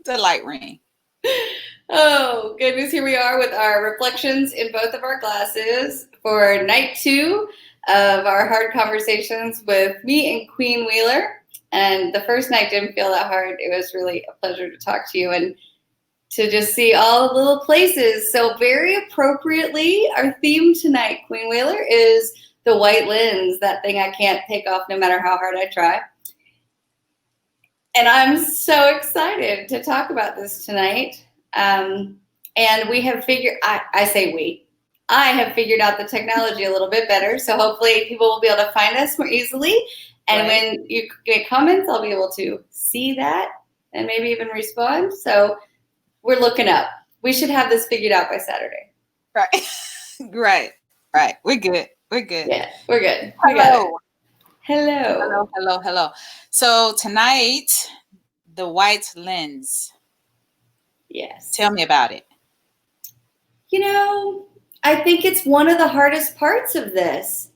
The light ring. Oh, goodness. Here we are with our reflections in both of our glasses for night 2 of our hard conversations with me and Queen Wheeler. And the first night didn't feel that hard. It was really a pleasure to talk to you and to just see all the little places. So, very appropriately, our theme tonight, Queen Wheeler, is the white lens, that thing I can't take off no matter how hard I try. And I'm so excited to talk about this tonight. And we have figured, I say we, I have figured out the technology a little bit better. So hopefully people will be able to find us more easily. And Right. when you get comments, I'll be able to see that and maybe even respond. So we're looking up. We should have this figured out by Saturday. Right. Right. Right. We're good. We're good. Yeah, we're good. We got it. Hello. Hello. Hello. Hello. Hello. So tonight, the white lens. Yes. Tell me about it. You know, I think it's one of the hardest parts of this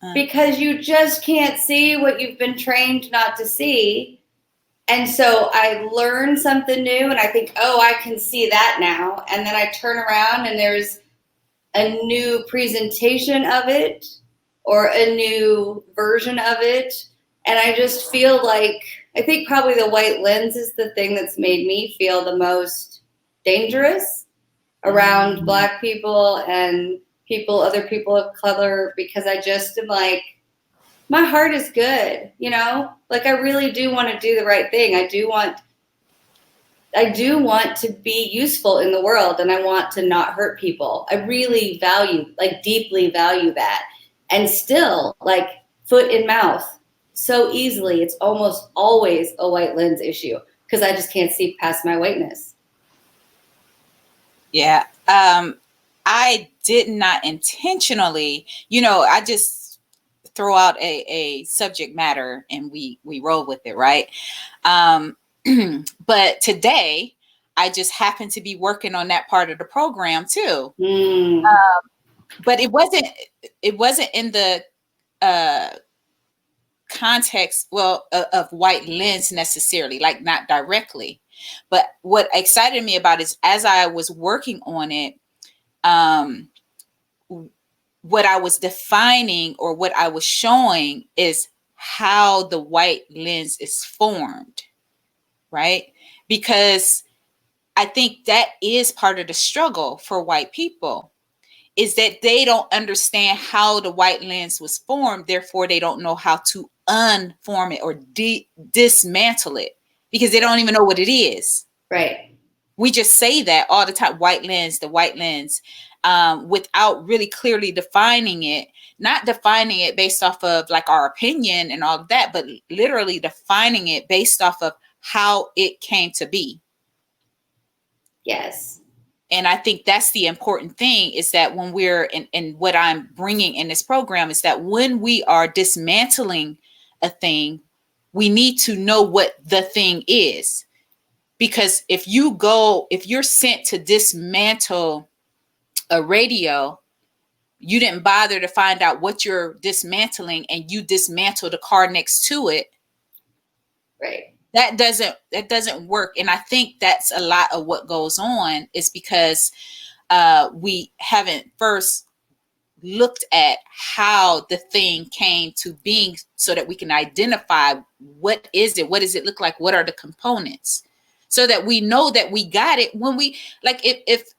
Uh, because you just can't see what you've been trained not to see. And so I learn something new and I think, oh, I can see that now. And then I turn around and there's a new presentation of it or a new version of it. And I just feel like, I think probably the white lens is the thing that's made me feel the most dangerous around mm, Black people and other people of color, because I just am like, my heart is good, you know? Like I really do want to do the right thing. I do want to be useful in the world and I want to not hurt people. I really value, like deeply value that. And still, like foot in mouth, so easily, it's almost always a white lens issue because I just can't see past my whiteness. yeah. I did not intentionally, I just throw out a subject matter and we roll with it, right? Um, but today, I just happened to be working on that part of the program too. Mm, But it wasn't in the uh context, well, of white lens necessarily, like not directly. But what excited me about is as I was working on it, um what I was defining or what I was showing is how the white lens is formed, right? Because I think that is part of the struggle for white people, is that they don't understand how the white lens was formed. Therefore, they don't know how to unform it or dismantle it because they don't even know what it is. right. We just say that all the time, white lens, the white lens, without really clearly defining it, not defining it based off of like our opinion and all of that, but literally defining it based off of how it came to be. Yes. And I think that's the important thing, is that when we're in what I'm bringing in this program is that when we are dismantling a thing, we need to know what the thing is. Because if you're sent to dismantle a radio, you didn't bother to find out what you're dismantling and you dismantle the car next to it, Right. that doesn't work. And I think that's a lot of what goes on, is because we haven't first looked at how the thing came to being so that we can identify what is it, what does it look like, what are the components, so that we know that we got it. When we, like, if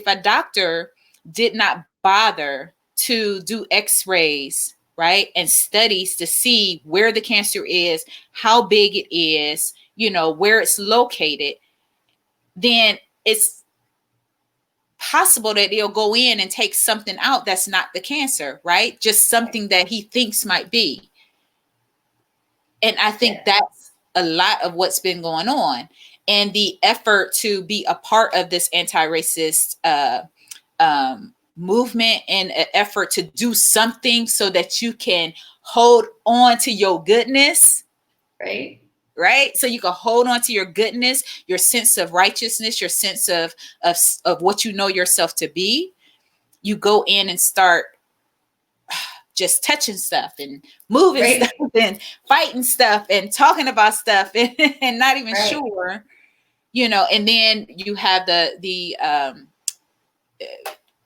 a doctor did not bother to do x-rays, right, and studies to see where the cancer is, how big it is, where it's located, then it's possible that they'll go in and take something out that's not the cancer, right? Just something that he thinks might be. And I think Yeah. that's a lot of what's been going on. And the effort to be a part of this anti-racist movement, and an effort to do something so that you can hold on to your goodness, Right. right? So you can hold on to your goodness, your sense of righteousness, your sense of what you know yourself to be. You go in and start just touching stuff and moving Right. stuff and fighting stuff and talking about stuff and not even Right. sure And then you have the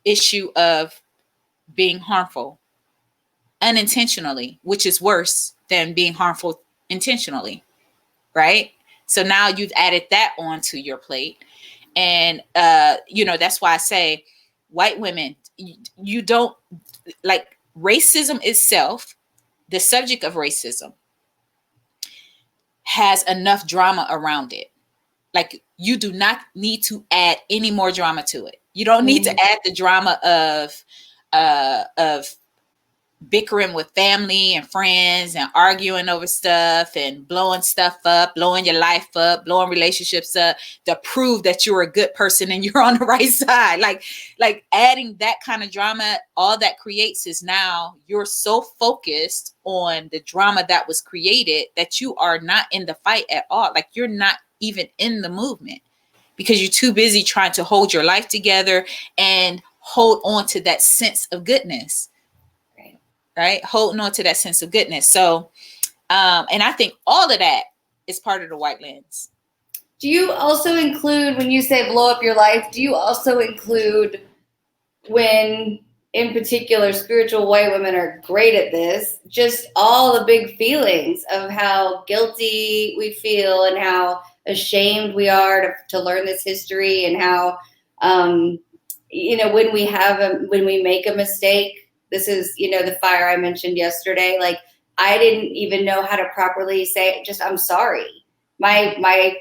issue of being harmful unintentionally, which is worse than being harmful intentionally, right? So now you've added that onto your plate. And that's why I say white women, you don't like racism itself. The subject of racism has enough drama around it. Like, you do not need to add any more drama to it. You don't need to add the drama of bickering with family and friends and arguing over stuff and blowing stuff up, blowing your life up, blowing relationships up to prove that you're a good person and you're on the right side. Like adding that kind of drama, all that creates is now you're so focused on the drama that was created that you are not in the fight at all. Like, you're not even in the movement because you're too busy trying to hold your life together and hold on to that sense of goodness. Right? Holding on to that sense of goodness. So, and I think all of that is part of the white lens. Do you also include, when you say blow up your life, do you also include when, in particular, spiritual white women are great at this, just all the big feelings of how guilty we feel and how ashamed we are to learn this history, and how, when we make a mistake. This is, the fire I mentioned yesterday. Like, I didn't even know how to properly say just, I'm sorry. My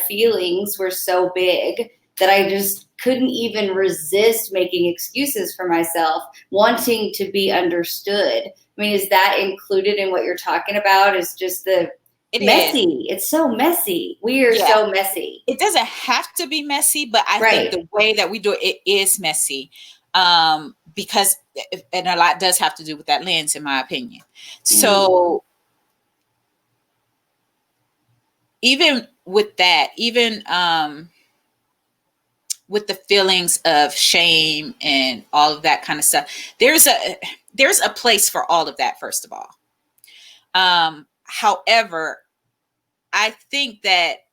feelings were so big that I just couldn't even resist making excuses for myself, wanting to be understood. I mean, is that included in what you're talking about? Is just messy. It's so messy. We are so messy. It doesn't have to be messy, but I think the way that we do it is messy. Because, and a lot does have to do with that lens, in my opinion. So even with that, even with the feelings of shame and all of that kind of stuff, there's a place for all of that, first of all. However, I think that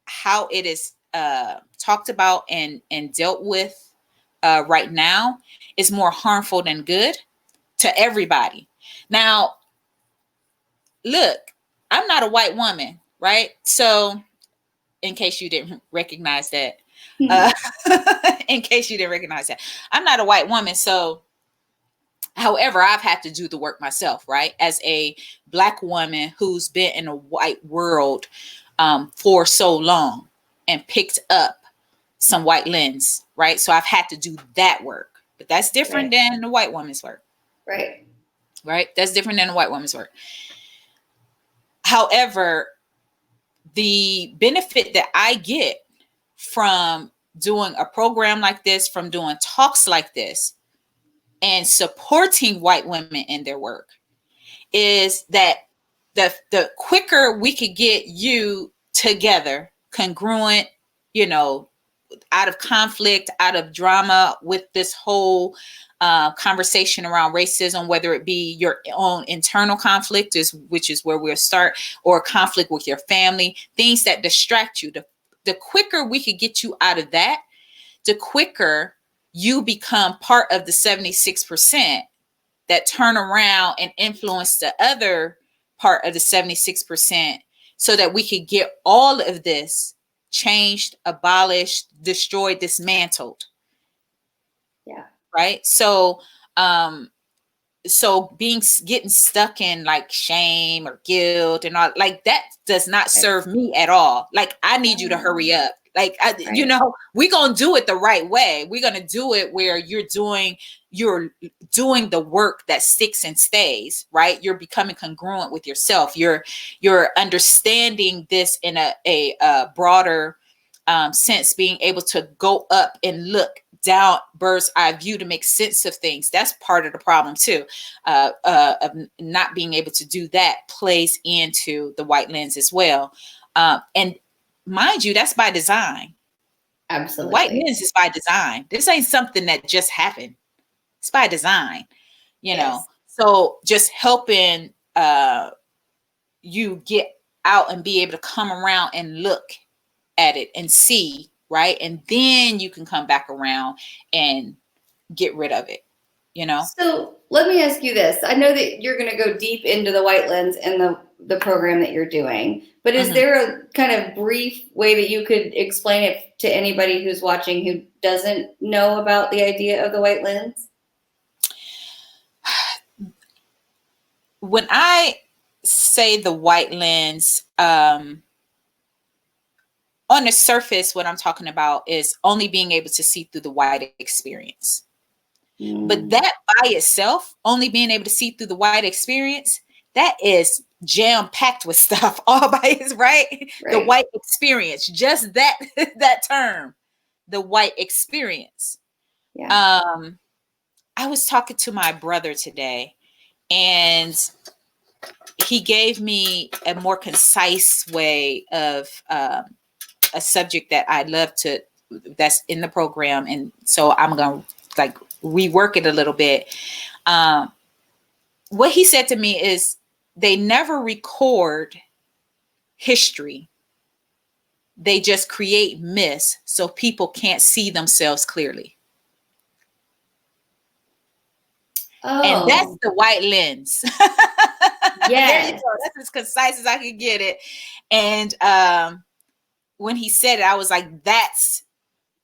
how it is talked about and dealt with right now is more harmful than good to everybody. Now, look, I'm not a white woman, right? So, in case you didn't recognize that, I'm not a white woman. So, however, I've had to do the work myself, right? As a Black woman who's been in a white world for so long and picked up some white lens, right? So I've had to do that work. But that's different than the white woman's work. Right? That's different than the white woman's work. However, the benefit that I get from doing a program like this, from doing talks like this, and supporting white women in their work, is that the quicker we could get you together, congruent, out of conflict, out of drama with this whole conversation around racism, whether it be your own internal conflict, which is where we'll start, or conflict with your family, things that distract you. The quicker we could get you out of that, the quicker you become part of the 76% that turn around and influence the other part of the 76%, so that we could get all of this changed, abolished, destroyed, dismantled. Yeah. Right. So getting stuck in like shame or guilt and all, like, that does not serve me at all. Like, I need you to hurry up. Like, we're going to do it the right way. We're going to do it where you're doing the work that sticks and stays, right? You're becoming congruent with yourself. You're understanding this in a broader sense, being able to go up and look down, bird's eye view, to make sense of things. That's part of the problem too. Of not being able to do that plays into the white lens as well. And mind you, that's by design. Absolutely. The white lens is by design. This ain't something that just happened. It's by design, know. So just helping you get out and be able to come around and look at it and see, right? And then you can come back around and get rid of it, you know? So let me ask you this. I know that you're going to go deep into the white lens and the program that you're doing, but is Mhm. there a kind of brief way that you could explain it to anybody who's watching who doesn't know about the idea of the white lens? When I say the white lens, on the surface, what I'm talking about is only being able to see through the white experience. But that by itself, only being able to see through the white experience, that is jam packed with stuff all by its right. The Right. white experience, just that that term, the white experience. Yeah. I was talking to my brother today, and he gave me a more concise way of a subject that I love to, that's in the program, and so I'm gonna like rework it a little bit. Um, what he said to me is they never record history. They just create myths so people can't see themselves clearly. And that's Oh, the white lens. There you yes. go. That's as concise as I could get it. And when he said it, I was like, that's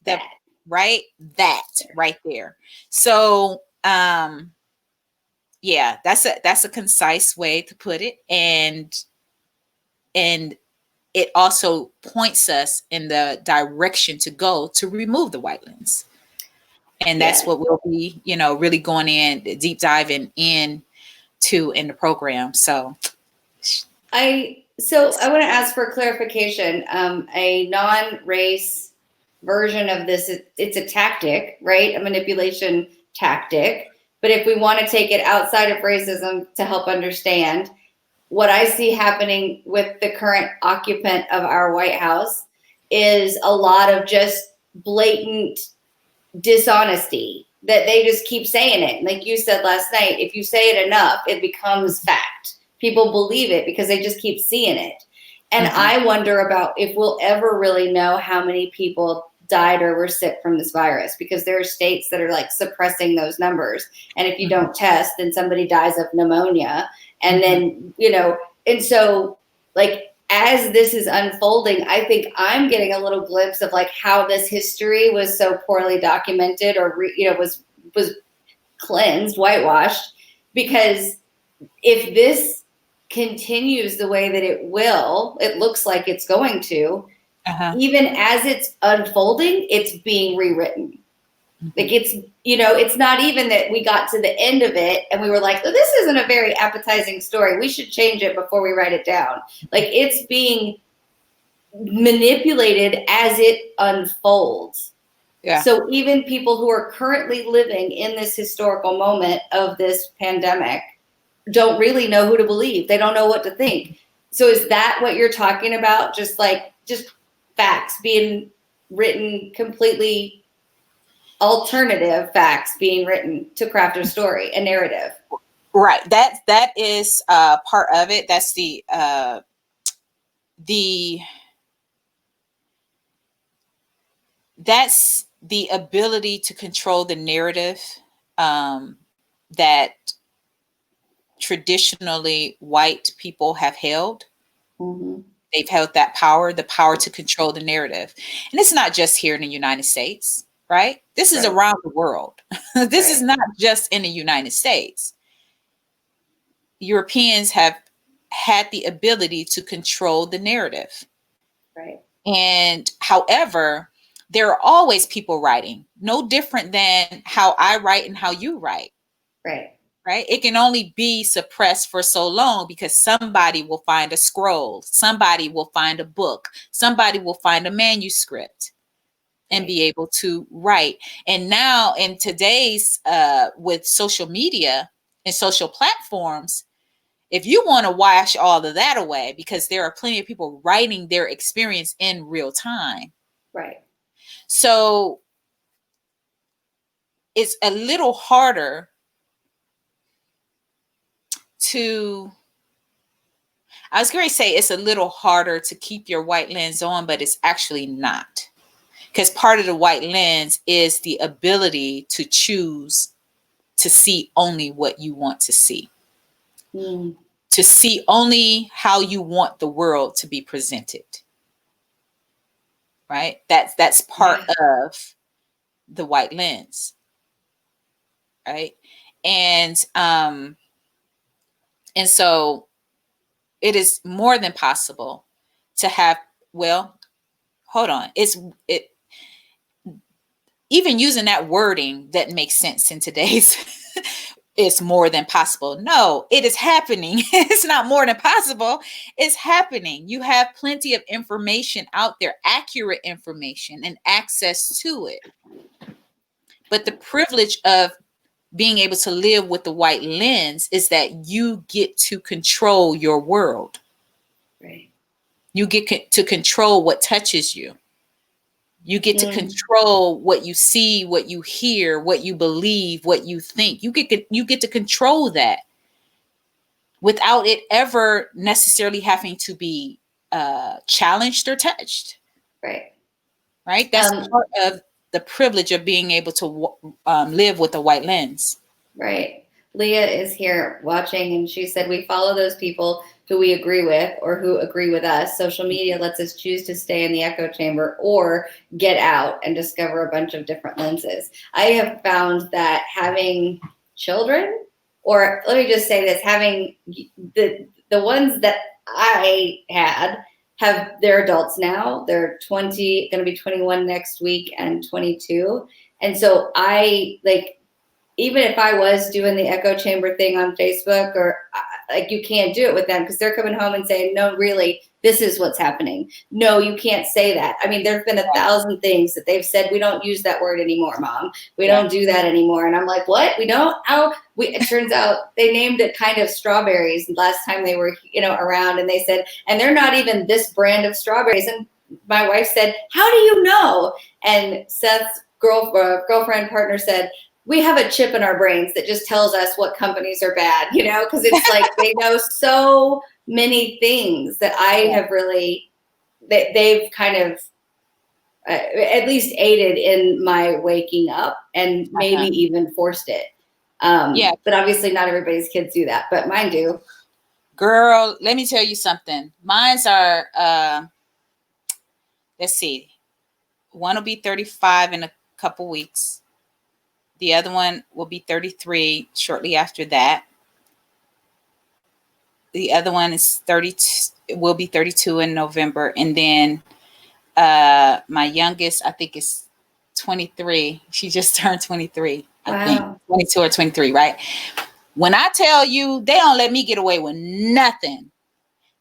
the That. right, that right there. So yeah, that's a concise way to put it. And it also points us in the direction to go to remove the white lens. And that's Yes. what we'll be, really going in, deep diving in to in the program. So I want to ask for clarification. A non-race version of this, it's a tactic, right? A manipulation tactic. But if we want to take it outside of racism to help understand, what I see happening with the current occupant of our White House is a lot of just blatant dishonesty that they just keep saying it. Like you said last night, if you say it enough, it becomes fact. People believe it because they just keep seeing it. And I wonder about if we'll ever really know how many people died or were sick from this virus, because there are states that are like suppressing those numbers. And if you don't test, then somebody dies of pneumonia. And then, and so like as this is unfolding, I think I'm getting a little glimpse of like how this history was so poorly documented or was cleansed, whitewashed, because if this continues the way that it looks like it's going to, even as it's unfolding, it's being rewritten. Like it's not even that we got to the end of it and we were like, oh, this isn't a very appetizing story. We should change it before we write it down. Like it's being manipulated as it unfolds. Yeah. So even people who are currently living in this historical moment of this pandemic don't really know who to believe. They don't know what to think. So is that what you're talking about? Just facts being written completely, alternative facts being written to craft a story, a narrative. Right. That is part of it. That's the that's the ability to control the narrative that traditionally white people have held. Mm-hmm. They've held that power, the power to control the narrative. And it's not just here in the United States, right? This is around the world. This is not just in the United States. Europeans have had the ability to control the narrative. Right. And however, there are always people writing, no different than how I write and how you write. Right. Right? It can only be suppressed for so long because somebody will find a scroll, somebody will find a book, somebody will find a manuscript and be able to write. And now in today's with social media and social platforms, if you want to wash all of that away, because there are plenty of people writing their experience in real time. Right. So it's a little harder to, I was going to say it's a little harder to keep your white lens on, but it's actually not. Because part of the white lens is the ability to choose to see only what you want to see, to see only how you want the world to be presented. Right? That's part of the white lens. Right? And so it is more than possible to have, well, hold on. It even using that wording that makes sense in today's it's more than possible. No, it is happening. It's not more than possible. It's happening. You have plenty of information out there, accurate information and access to it. But the privilege of being able to live with the white lens is that you get to control your world. Right. You get to control what touches you. You get to control what you see, what you hear, what you believe, what you think. You get to control that without it ever necessarily having to be challenged or touched. Right. Right. That's part of the privilege of being able to live with a white lens. Right. Leah is here watching, and she said, we follow those people who we agree with or who agree with us. Social media lets us choose to stay in the echo chamber or get out and discover a bunch of different lenses. I have found that having children, or let me just say this, having the ones that I had they're adults now. They're going to be 21 next week and 22. And so even if I was doing the echo chamber thing on Facebook, or like, you can't do it with them because they're coming home and saying, no, really, this is what's happening. No, you can't say that. I mean, there's been 1,000 things that they've said, we don't use that word anymore, Mom. We don't do that anymore. And I'm like, what? We don't? How? It turns out they named it kind of strawberries last time they were, around, and they said, and they're not even this brand of strawberries. And my wife said, how do you know? And Seth's girlfriend partner said, we have a chip in our brains that just tells us what companies are bad, because it's like they know so many things that I have really, they've kind of at least aided in my waking up and maybe even forced it. But obviously not everybody's kids do that, but mine do. Girl, let me tell you something. Mine's are, let's see, one will be 35 in a couple weeks. The other one will be 33 shortly after that. The other one is 32, will be 32 in November. And then my youngest, I think, is 23. She just turned 23, I think. 22 or 23, right? When I tell you, they don't let me get away with nothing.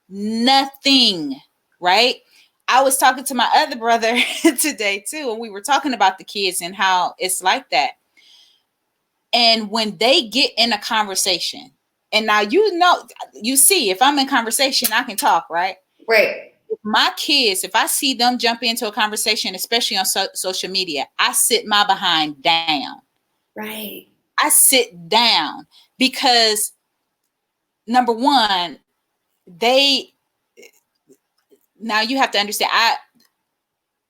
Nothing, right? I was talking to my other brother today, too, and we were talking about the kids and how it's like that. And when they get in a conversation, and now you see, if I'm in conversation, I can talk, right? Right. My kids, if I see them jump into a conversation, especially on social media, I sit my behind down. Right. I sit down because, number one, now you have to understand,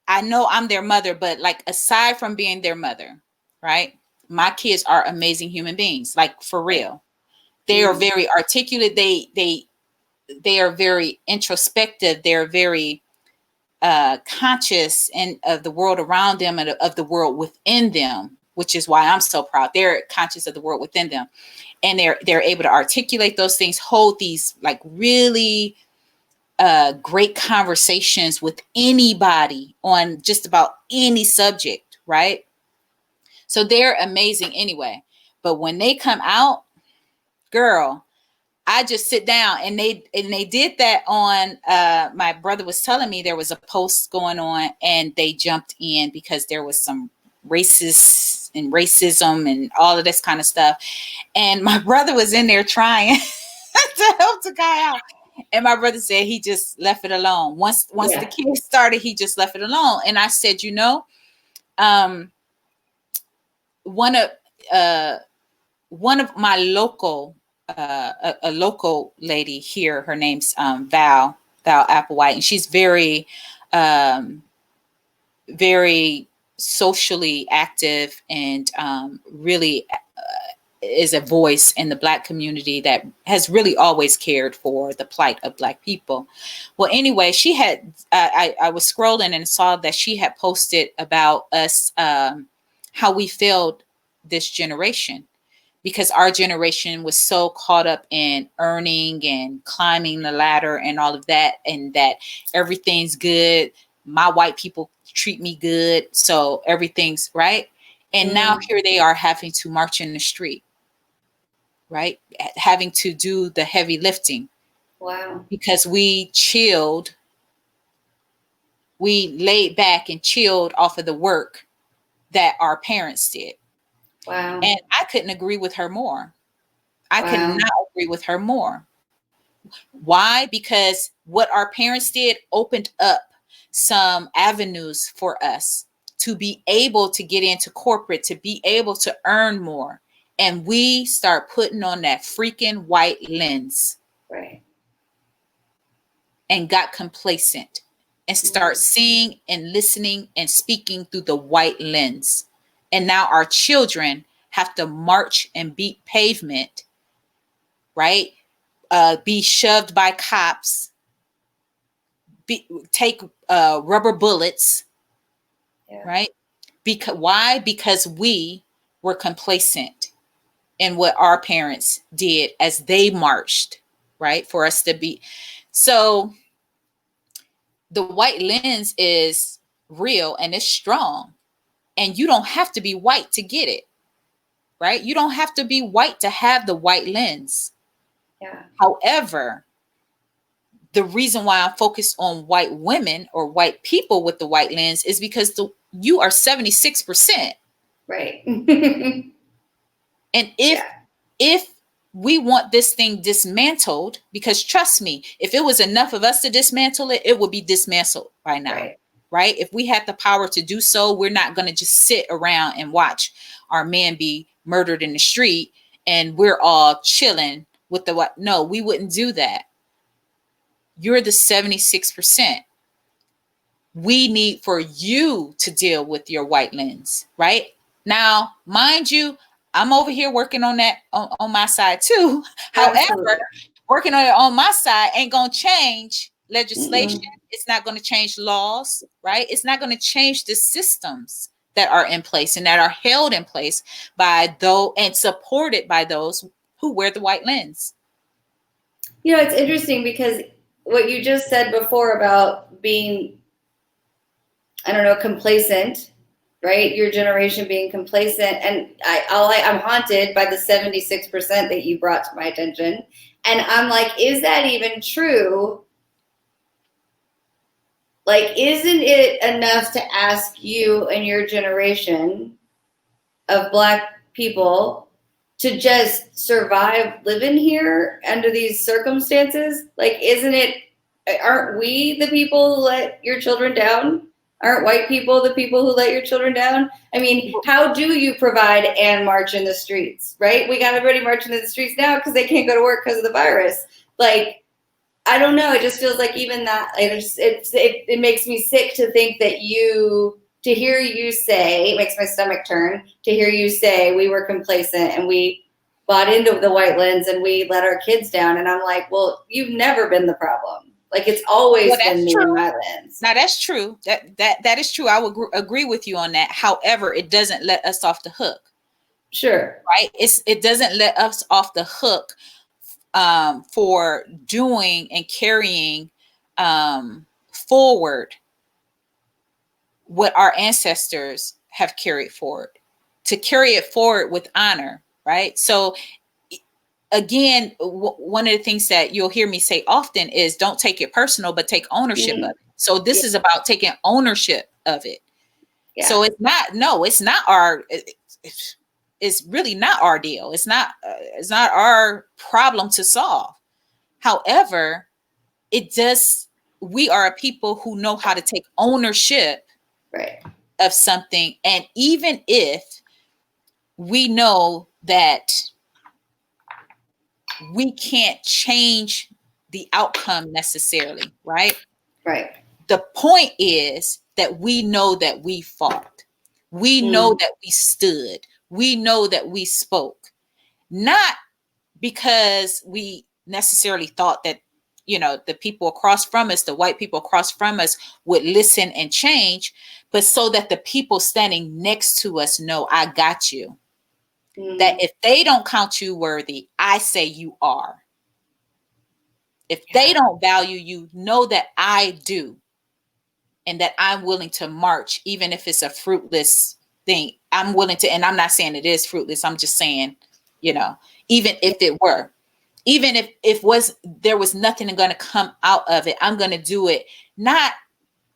I know I'm their mother, but like, aside from being their mother, right? My kids are amazing human beings, like, for real. They are very articulate. They are very introspective. They're very conscious of the world around them and of the world within them, which is why I'm so proud. They're conscious of the world within them, and they're able to articulate those things, hold these like really great conversations with anybody on just about any subject, right? So they're amazing anyway. But when they come out, girl, I just sit down, and they did that on, my brother was telling me there was a post going on, and they jumped in because there was some racism and all of this kind of stuff. And my brother was in there trying to help the guy out. And my brother said he just left it alone. Once the kids started, he just left it alone. And I said, one of my local a local lady here. Her name's Val Applewhite, and she's um, very socially active and really is a voice in the Black community that has really always cared for the plight of Black people. Well, anyway, she had, I was scrolling and saw that she had posted about us, how we failed this generation, because our generation was so caught up in earning and climbing the ladder and all of that, and that everything's good. My white people treat me good, so everything's right. And now here they are having to march in the street, right? Having to do the heavy lifting. Wow. Because we chilled, we laid back and chilled off of the work that our parents did. Wow. And I couldn't agree with her more. I could not agree with her more. Why? Because what our parents did opened up some avenues for us to be able to get into corporate, to be able to earn more. And we start putting on that freaking white lens. Right. And got complacent and start seeing and listening and speaking through the white lens. And now our children have to march and beat pavement, right? Be shoved by cops, take rubber bullets, right? Why? Because we were complacent in what our parents did as they marched, right? For us to be. So the white lens is real and it's strong, and you don't have to be white to get it, right? You don't have to be white to have the white lens. Yeah. However, the reason why I'm focused on white women or white people with the white lens is because you are 76%. Right. And if we want this thing dismantled, because trust me, if it was enough of us to dismantle it, it would be dismantled by now, right? If we had the power to do so, we're not going to just sit around and watch our men be murdered in the street and we're all chilling with the what? No, we wouldn't do that. You're the 76%. We need for you to deal with your white lens, right? Now, mind you, I'm over here working on that on my side too. Absolutely. However, working on it on my side ain't going to change legislation. It's not going to change laws, right? It's not going to change the systems that are in place and that are held in place by those and supported by those who wear the white lens. You know, it's interesting because what you just said before about being, I don't know, complacent, right? Your generation being complacent. And I'm haunted by the 76% that you brought to my attention. And I'm like, is that even true? Like, isn't it enough to ask you and your generation of Black people to just survive living here under these circumstances? Like, aren't we the people who let your children down? Aren't white people the people who let your children down? I mean, how do you provide and march in the streets, right? We got everybody marching in the streets now because they can't go to work because of the virus. Like, I don't know. It just feels like even that, it makes me sick to think that to hear you say, it makes my stomach turn, to hear you say we were complacent and we bought into the white lens and we let our kids down. And I'm like, well, you've never been the problem. Like, it's always been me and my lens. Now that's true. That is true. I would agree with you on that. However, it doesn't let us off the hook. Sure. Right. It doesn't let us off the hook for doing and carrying forward what our ancestors have carried forward, to carry it forward with honor, right? So again, one of the things that you'll hear me say often is don't take it personal, but take ownership of it. So this is about taking ownership of it. Yeah. So it's really not our deal. It's not our problem to solve. However, we are a people who know how to take ownership of something. And even if we know that we can't change the outcome necessarily, right? Right. The point is that we know that we fought. We know that we stood. We know that we spoke. Not because we necessarily thought that, the people across from us, the white people across from us would listen and change, but so that the people standing next to us know, I got you. That if they don't count you worthy, I say you are. If they don't value you, know that I do. And that I'm willing to march, even if it's a fruitless thing. I'm willing to, and I'm not saying it is fruitless. I'm just saying, even if it were, even if there was nothing going to come out of it, I'm going to do it, not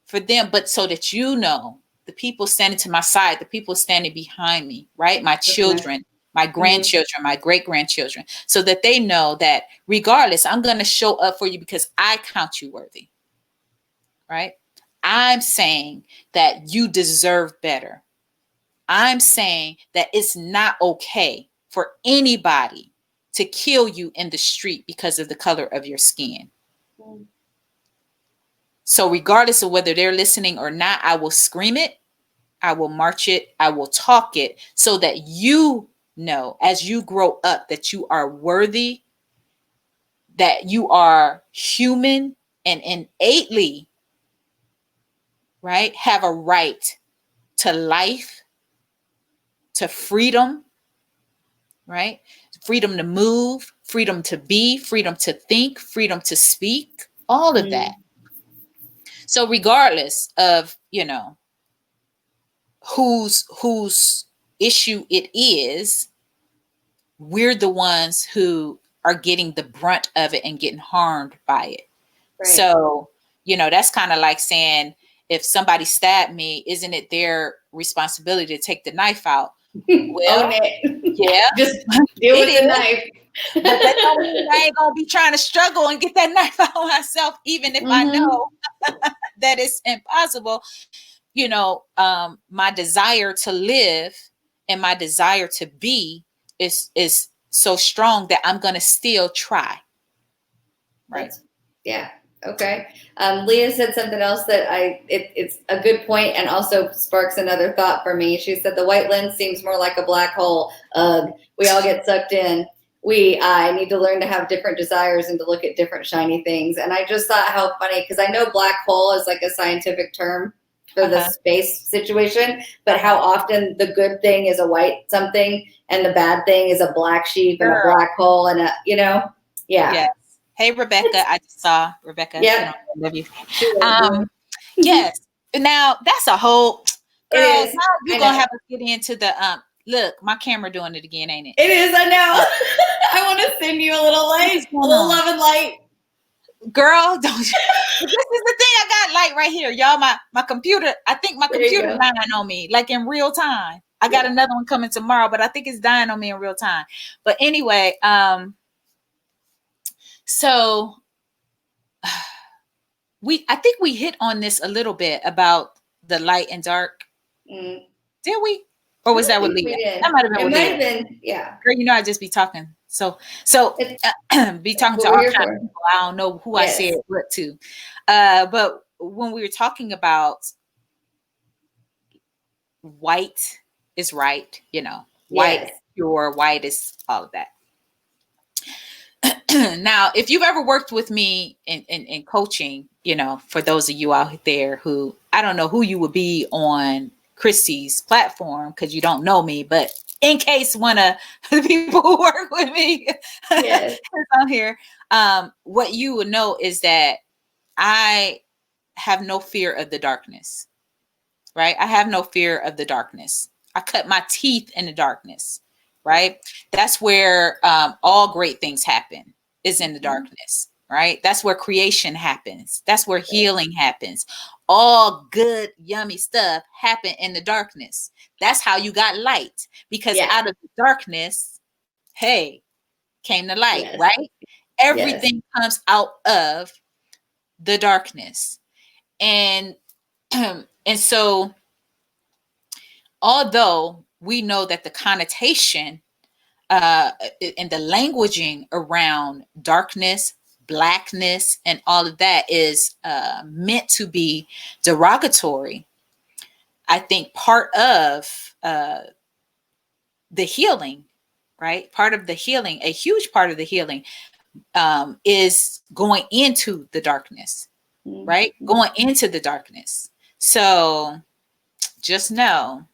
for them, but so that, the people standing to my side, the people standing behind me, right? My children, my grandchildren, my great-grandchildren, so that they know that regardless, I'm going to show up for you because I count you worthy, right? I'm saying that you deserve better. I'm saying that it's not okay for anybody to kill you in the street because of the color of your skin. So regardless of whether they're listening or not, I will scream it, I will march it, I will talk it, so that you know, as you grow up, that you are worthy, that you are human, and innately, right, have a right to life, to freedom, right? Freedom to move, freedom to be, freedom to think, freedom to speak, all of that. So regardless of, whose issue it is, we're the ones who are getting the brunt of it and getting harmed by it. Right. So, that's kind of like saying, if somebody stabbed me, isn't it their responsibility to take the knife out? Well, own it. Yeah. Just deal with the knife. But that don't mean I ain't gonna be trying to struggle and get that knife out myself, even if I know that it's impossible. My desire to live and my desire to be is so strong that I'm gonna still try. Right. Yeah. Okay. Leah said something else that it's a good point and also sparks another thought for me. She said the white lens seems more like a black hole. We all get sucked in. I need to learn to have different desires and to look at different shiny things. And I just thought how funny, because I know black hole is like a scientific term for the space situation, but how often the good thing is a white something and the bad thing is a black sheep and a black hole and yeah. Yes. Hey, Rebecca. I just saw Rebecca. Yeah. I love you. Yes. Now that's a whole girl. Now you're gonna have to get into the look, my camera doing it again, ain't it? It is, I know. I want to send you a little light, a little love and light. Girl, don't you? This is the thing, I got light right here. Y'all, my computer, I think my computer dying on me, like in real time. I got another one coming tomorrow, but I think it's dying on me in real time. But anyway, so I think we hit on this a little bit about the light and dark. Did we? Or was that with Leah? That might have been with Leah. Been, yeah. Girl, I just be talking. So be talking to all kinds of people. I don't know who I said what to. But when we were talking about white is right, white is pure, white is all of that. Now, if you've ever worked with me in coaching, for those of you out there who, I don't know who you would be on Christy's platform because you don't know me, but in case one of the people who work with me is on here, what you would know is that I have no fear of the darkness, right? I have no fear of the darkness. I cut my teeth in the darkness, right? That's where all great things happen, is in the darkness, right? That's where creation happens. That's where healing happens. All good, yummy stuff happen in the darkness. That's how you got light, because out of the darkness, hey, came the light, right? Everything comes out of the darkness. And so although we know that the connotation and the languaging around darkness, blackness, and all of that is meant to be derogatory. I think part of the healing, right? Part of the healing, a huge part of the healing, is going into the darkness, right? Going into the darkness. So just know,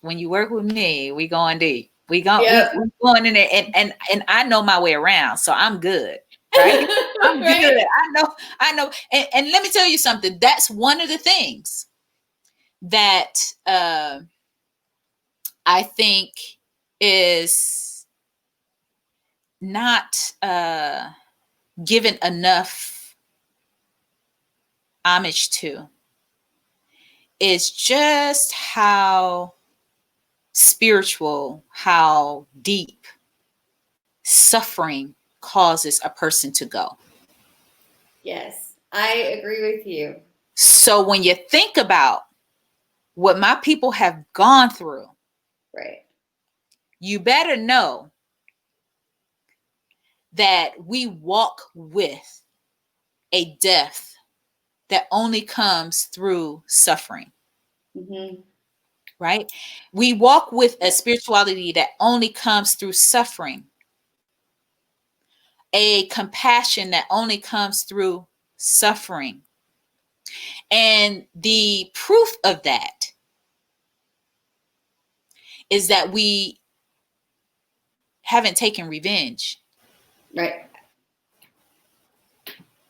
when you work with me, we going deep. We going in there, and I know my way around, so I'm good, right? I'm Right. good. I know. And let me tell you something. That's one of the things that I think is not given enough homage to, is just how spiritual, how deep suffering causes a person to go. Yes, I agree with you. So when you think about what my people have gone through, Right. you better know that we walk with a death that only comes through suffering. Mm-hmm. Right? We walk with a spirituality that only comes through suffering, a compassion that only comes through suffering. And the proof of that is that we haven't taken revenge. Right.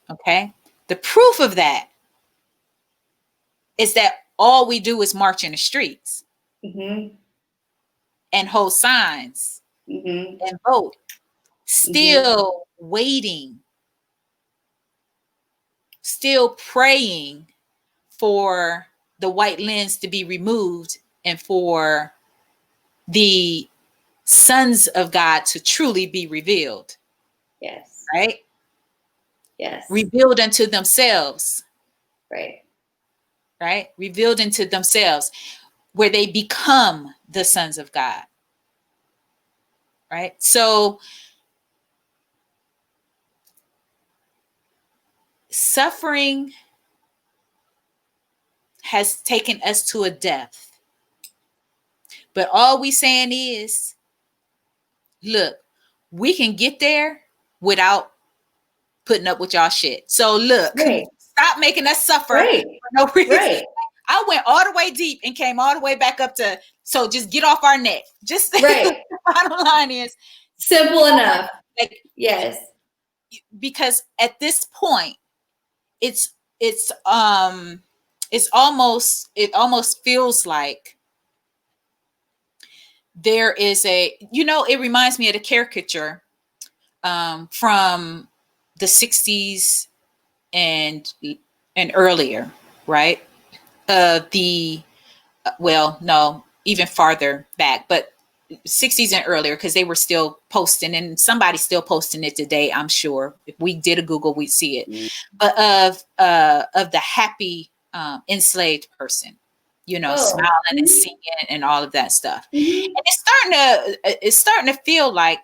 Okay? The proof of that is that all we do is march in the streets Mm-hmm. and hold signs Mm-hmm. and vote, still waiting, still praying for the white lens to be removed and for the sons of God to truly be revealed. Yes. Right? Yes. Revealed unto themselves. Right. Right? Revealed into themselves, where they become the sons of God. Right? So suffering has taken us to a depth. But all we saying is, look, we can get there without putting up with y'all shit. So look, Right. stop making us suffer Right. for no reason. Right. I went all the way deep and came all the way back up to, so just get off our neck. Just Right. the bottom line is Simple enough. like, Yes. because at this point, it's almost, it almost feels like there is a, it reminds me of the caricature from the 60s and earlier, right? The well, no, even farther back, but 60s and earlier, because they were still posting, and somebody's still posting it today, I'm sure. If we did a Google, we'd see it. Mm. But of the happy enslaved person, smiling and singing and all of that stuff. Mm-hmm. And it's starting to feel like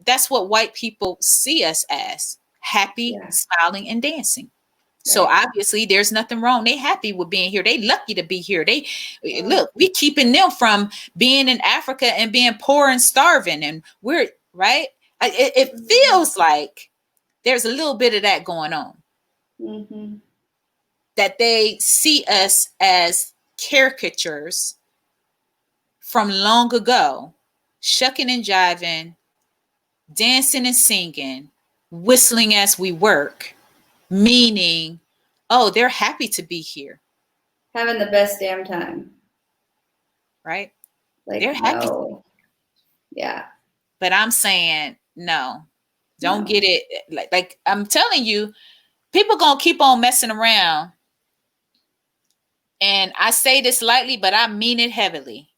that's what white people see us as: happy, Yeah. smiling, and dancing. So Right. obviously there's nothing wrong. They happy with being here. They lucky to be here. They look, we keeping them from being in Africa and being poor and starving. And we're right. It feels like there's a little bit of that going on. Mm-hmm. That they see us as caricatures from long ago, shucking and jiving, dancing and singing, whistling as we work, meaning, oh, they're happy to be here. Having the best damn time. Right? Like, They're happy. no. Yeah. But I'm saying, no, don't No. get it. Like I'm telling you, people gonna keep on messing around. And I say this lightly, but I mean it heavily.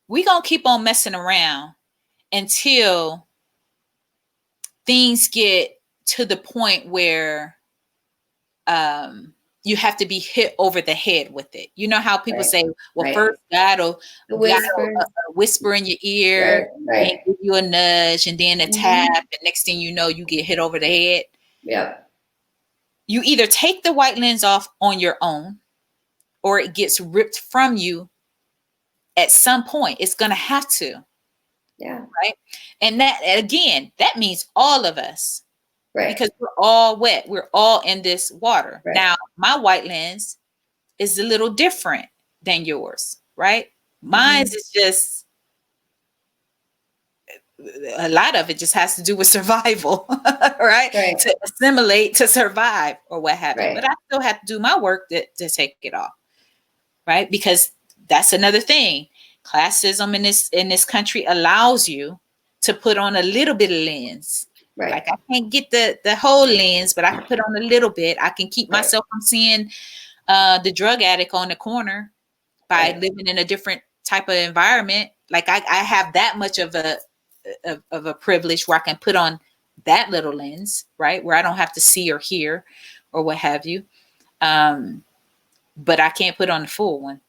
We gonna keep on messing around until things get to the point where you have to be hit over the head with it. You know how people Right. say, well, Right. first God The will whispers. whisper in your ear Right. and Right. give you a nudge and then a tap. And next thing you know, you get hit over the head. Yep. You either take the white lens off on your own or it gets ripped from you at some point. It's going to have to. Yeah. Right. And that, again, that means all of us. Right. Because we're all wet. We're all in this water. Right. Now, my white lens is a little different than yours, right? Mine's is just, a lot of it just has to do with survival, right? Right. To assimilate, to survive, or what have you. Right. But I still have to do my work to take it off, right? Because that's another thing. Classism in this country allows you to put on a little bit of lens. Right. Like I can't get the whole lens, but I can put on a little bit. I can keep myself from seeing the drug addict on the corner by living in a different type of environment. Like I have that much of a privilege where I can put on that little lens, right? Where I don't have to see or hear or what have you. But I can't put on the full one.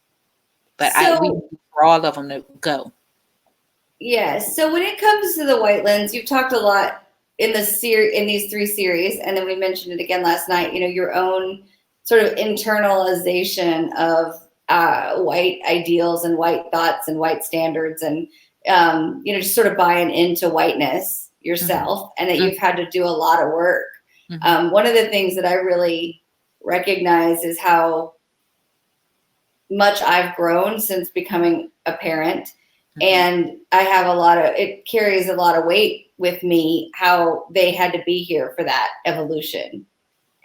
But we need for all of them to go. Yeah. So when it comes to the white lens, you've talked a lot in these 3 series, and then we mentioned it again last night. You know, your own sort of internalization of white ideals and white thoughts and white standards, and you know, just sort of buying into whiteness yourself, and that you've had to do a lot of work. One of the things that I really recognize is how much I've grown since becoming a parent. And I have it carries a lot of weight with me, how they had to be here for that evolution.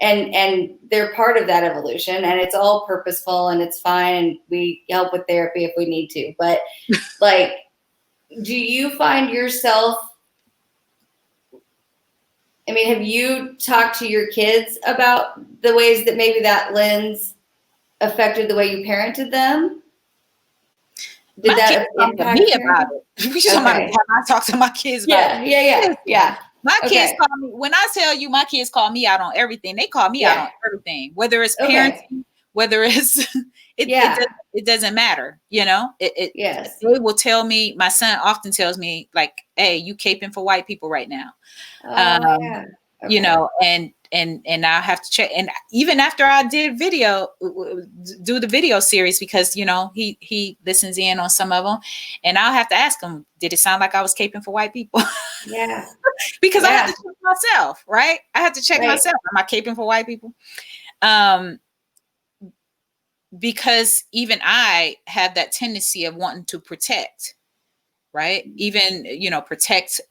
And they're part of that evolution, and it's all purposeful and it's fine. And we help with therapy if we need to. But like, do you find yourself, I mean, have you talked to your kids about the ways that maybe that lens affected the way you parented them? Did that impact me about it? We talking about how I talk to my kids about it. Yeah. My kids call me, when I tell you my kids call me out on everything, they call me out on everything, whether it's parenting, whether it's it doesn't matter, you know. They will tell me, my son often tells me, like, hey, you caping for white people right now. You know, and I'll have to check. And even after I did do the video series, because, you know, he listens in on some of them, and I'll have to ask him, did it sound like I was caping for white people? Yeah. Because I have to check myself, right? I have to check myself. Am I caping for white people? Because even I have that tendency of wanting to protect, right? Even, you know, protect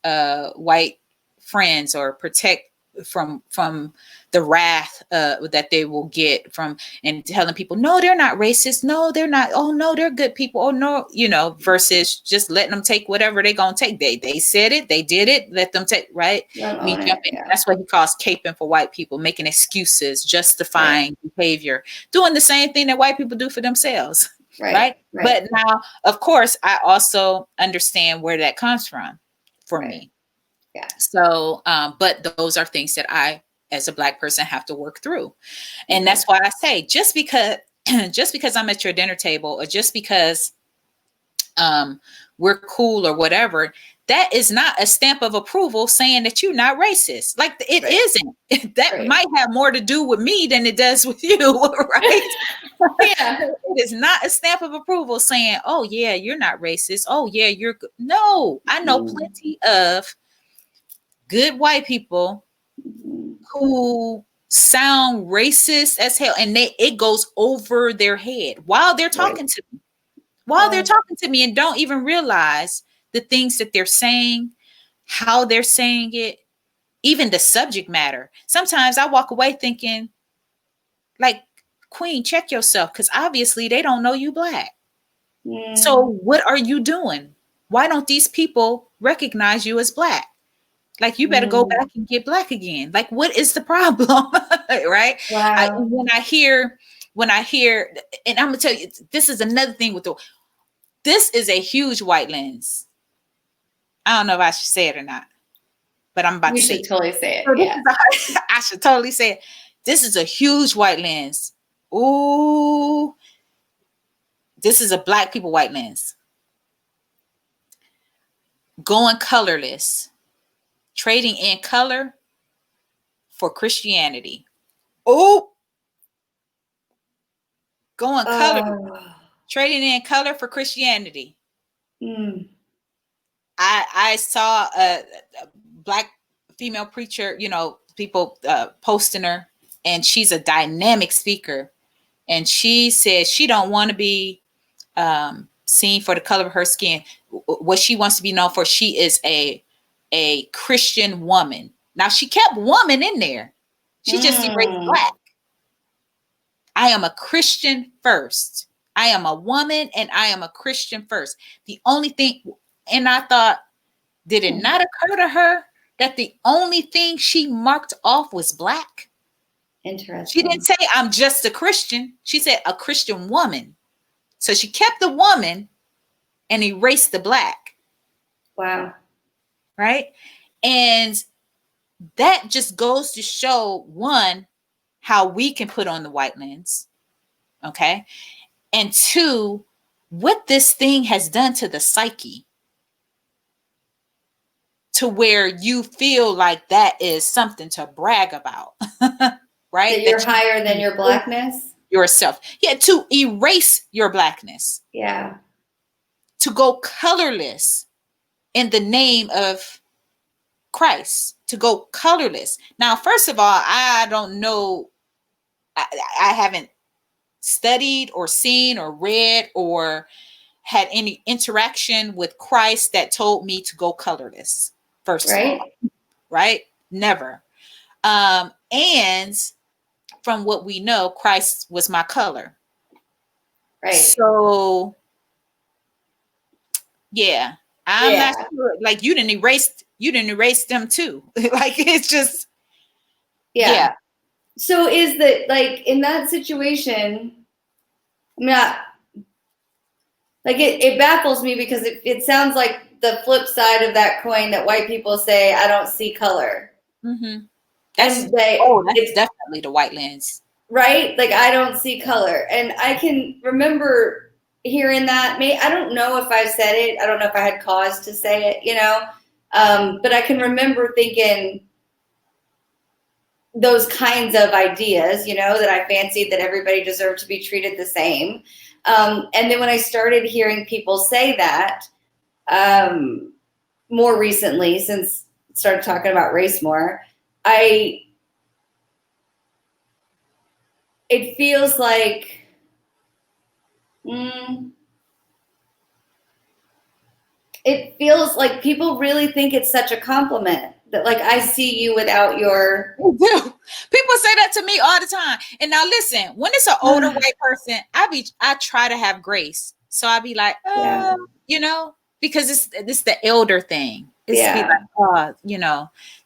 white friends, or protect from the wrath that they will get from, and telling people, no, they're not racist, no, they're not, oh no, they're good people, oh no, you know, versus just letting them take whatever they're gonna take. They said it, they did it, let them take, right? That's what he calls caping for white people, making excuses, justifying behavior, doing the same thing that white people do for themselves, right? But now, of course, I also understand where that comes from for me. Yeah. So, but those are things that I, as a Black person, have to work through. And that's why I say, just because I'm at your dinner table, or just because we're cool or whatever, that is not a stamp of approval saying that you're not racist. Like, it isn't. That might have more to do with me than it does with you, right? It is not a stamp of approval saying, oh yeah, you're not racist. Oh yeah, you're good. No, I know plenty of good white people who sound racist as hell, and it goes over their head while they're talking to me. They're talking to me, and don't even realize the things that they're saying, how they're saying it, even the subject matter. Sometimes I walk away thinking, like, Queen, check yourself, because obviously they don't know you Black. So what are you doing? Why don't these people recognize you as Black? Like, you better go back and get Black again. Like, what is the problem? Right? Wow. When I hear, and I'm gonna tell you, this is another thing this is a huge white lens. I don't know if I should say it or not, but I'm about to say it. You should totally say it. Yeah. I should totally say it. This is a huge white lens Ooh, this is a Black people white lens. Going colorless, trading in color for Christianity. Oh, going color, trading in color for Christianity. I saw a Black female preacher, people posting her, and she's a dynamic speaker, and she said she don't want to be seen for the color of her skin. What she wants to be known for, she is a Christian woman. Now she kept woman in there. She just erased Black. I am a Christian first. I am a woman and I am a Christian first. The only thing, and I thought, did it not occur to her that the only thing she marked off was Black? Interesting. She didn't say, I'm just a Christian. She said a Christian woman. So she kept the woman and erased the Black. Wow. Right? And that just goes to show, one, how we can put on the white lens. Okay? And two, what this thing has done to the psyche, to where you feel like that is something to brag about. Right? That you're higher than your Blackness? Yourself. Yeah, to erase your Blackness. Yeah. To go colorless in the name of Christ. To go colorless. Now, first of all, I don't know. I haven't studied or seen or read or had any interaction with Christ that told me to go colorless. First of all. Right? Never. And from what we know, Christ was my color. Right. So, yeah, I'm not sure. Like, you didn't erase them too. Like, it's just, yeah. So is that, like, in that situation, I'm not, like, it baffles me because it sounds like the flip side of that coin that white people say, I don't see color. Mm-hmm. That's definitely the white lens. Right? Like, I don't see color. And I can remember hearing that. I don't know if I said it. I don't know if I had cause to say it, but I can remember thinking those kinds of ideas, that I fancied that everybody deserved to be treated the same. And then when I started hearing people say that, more recently, since I started talking about race more, it feels like, it feels like people really think it's such a compliment that, like, I see you without your. People say that to me all the time. And now listen, when it's an older white person, I try to have grace. So I be like, because it's the elder thing. It's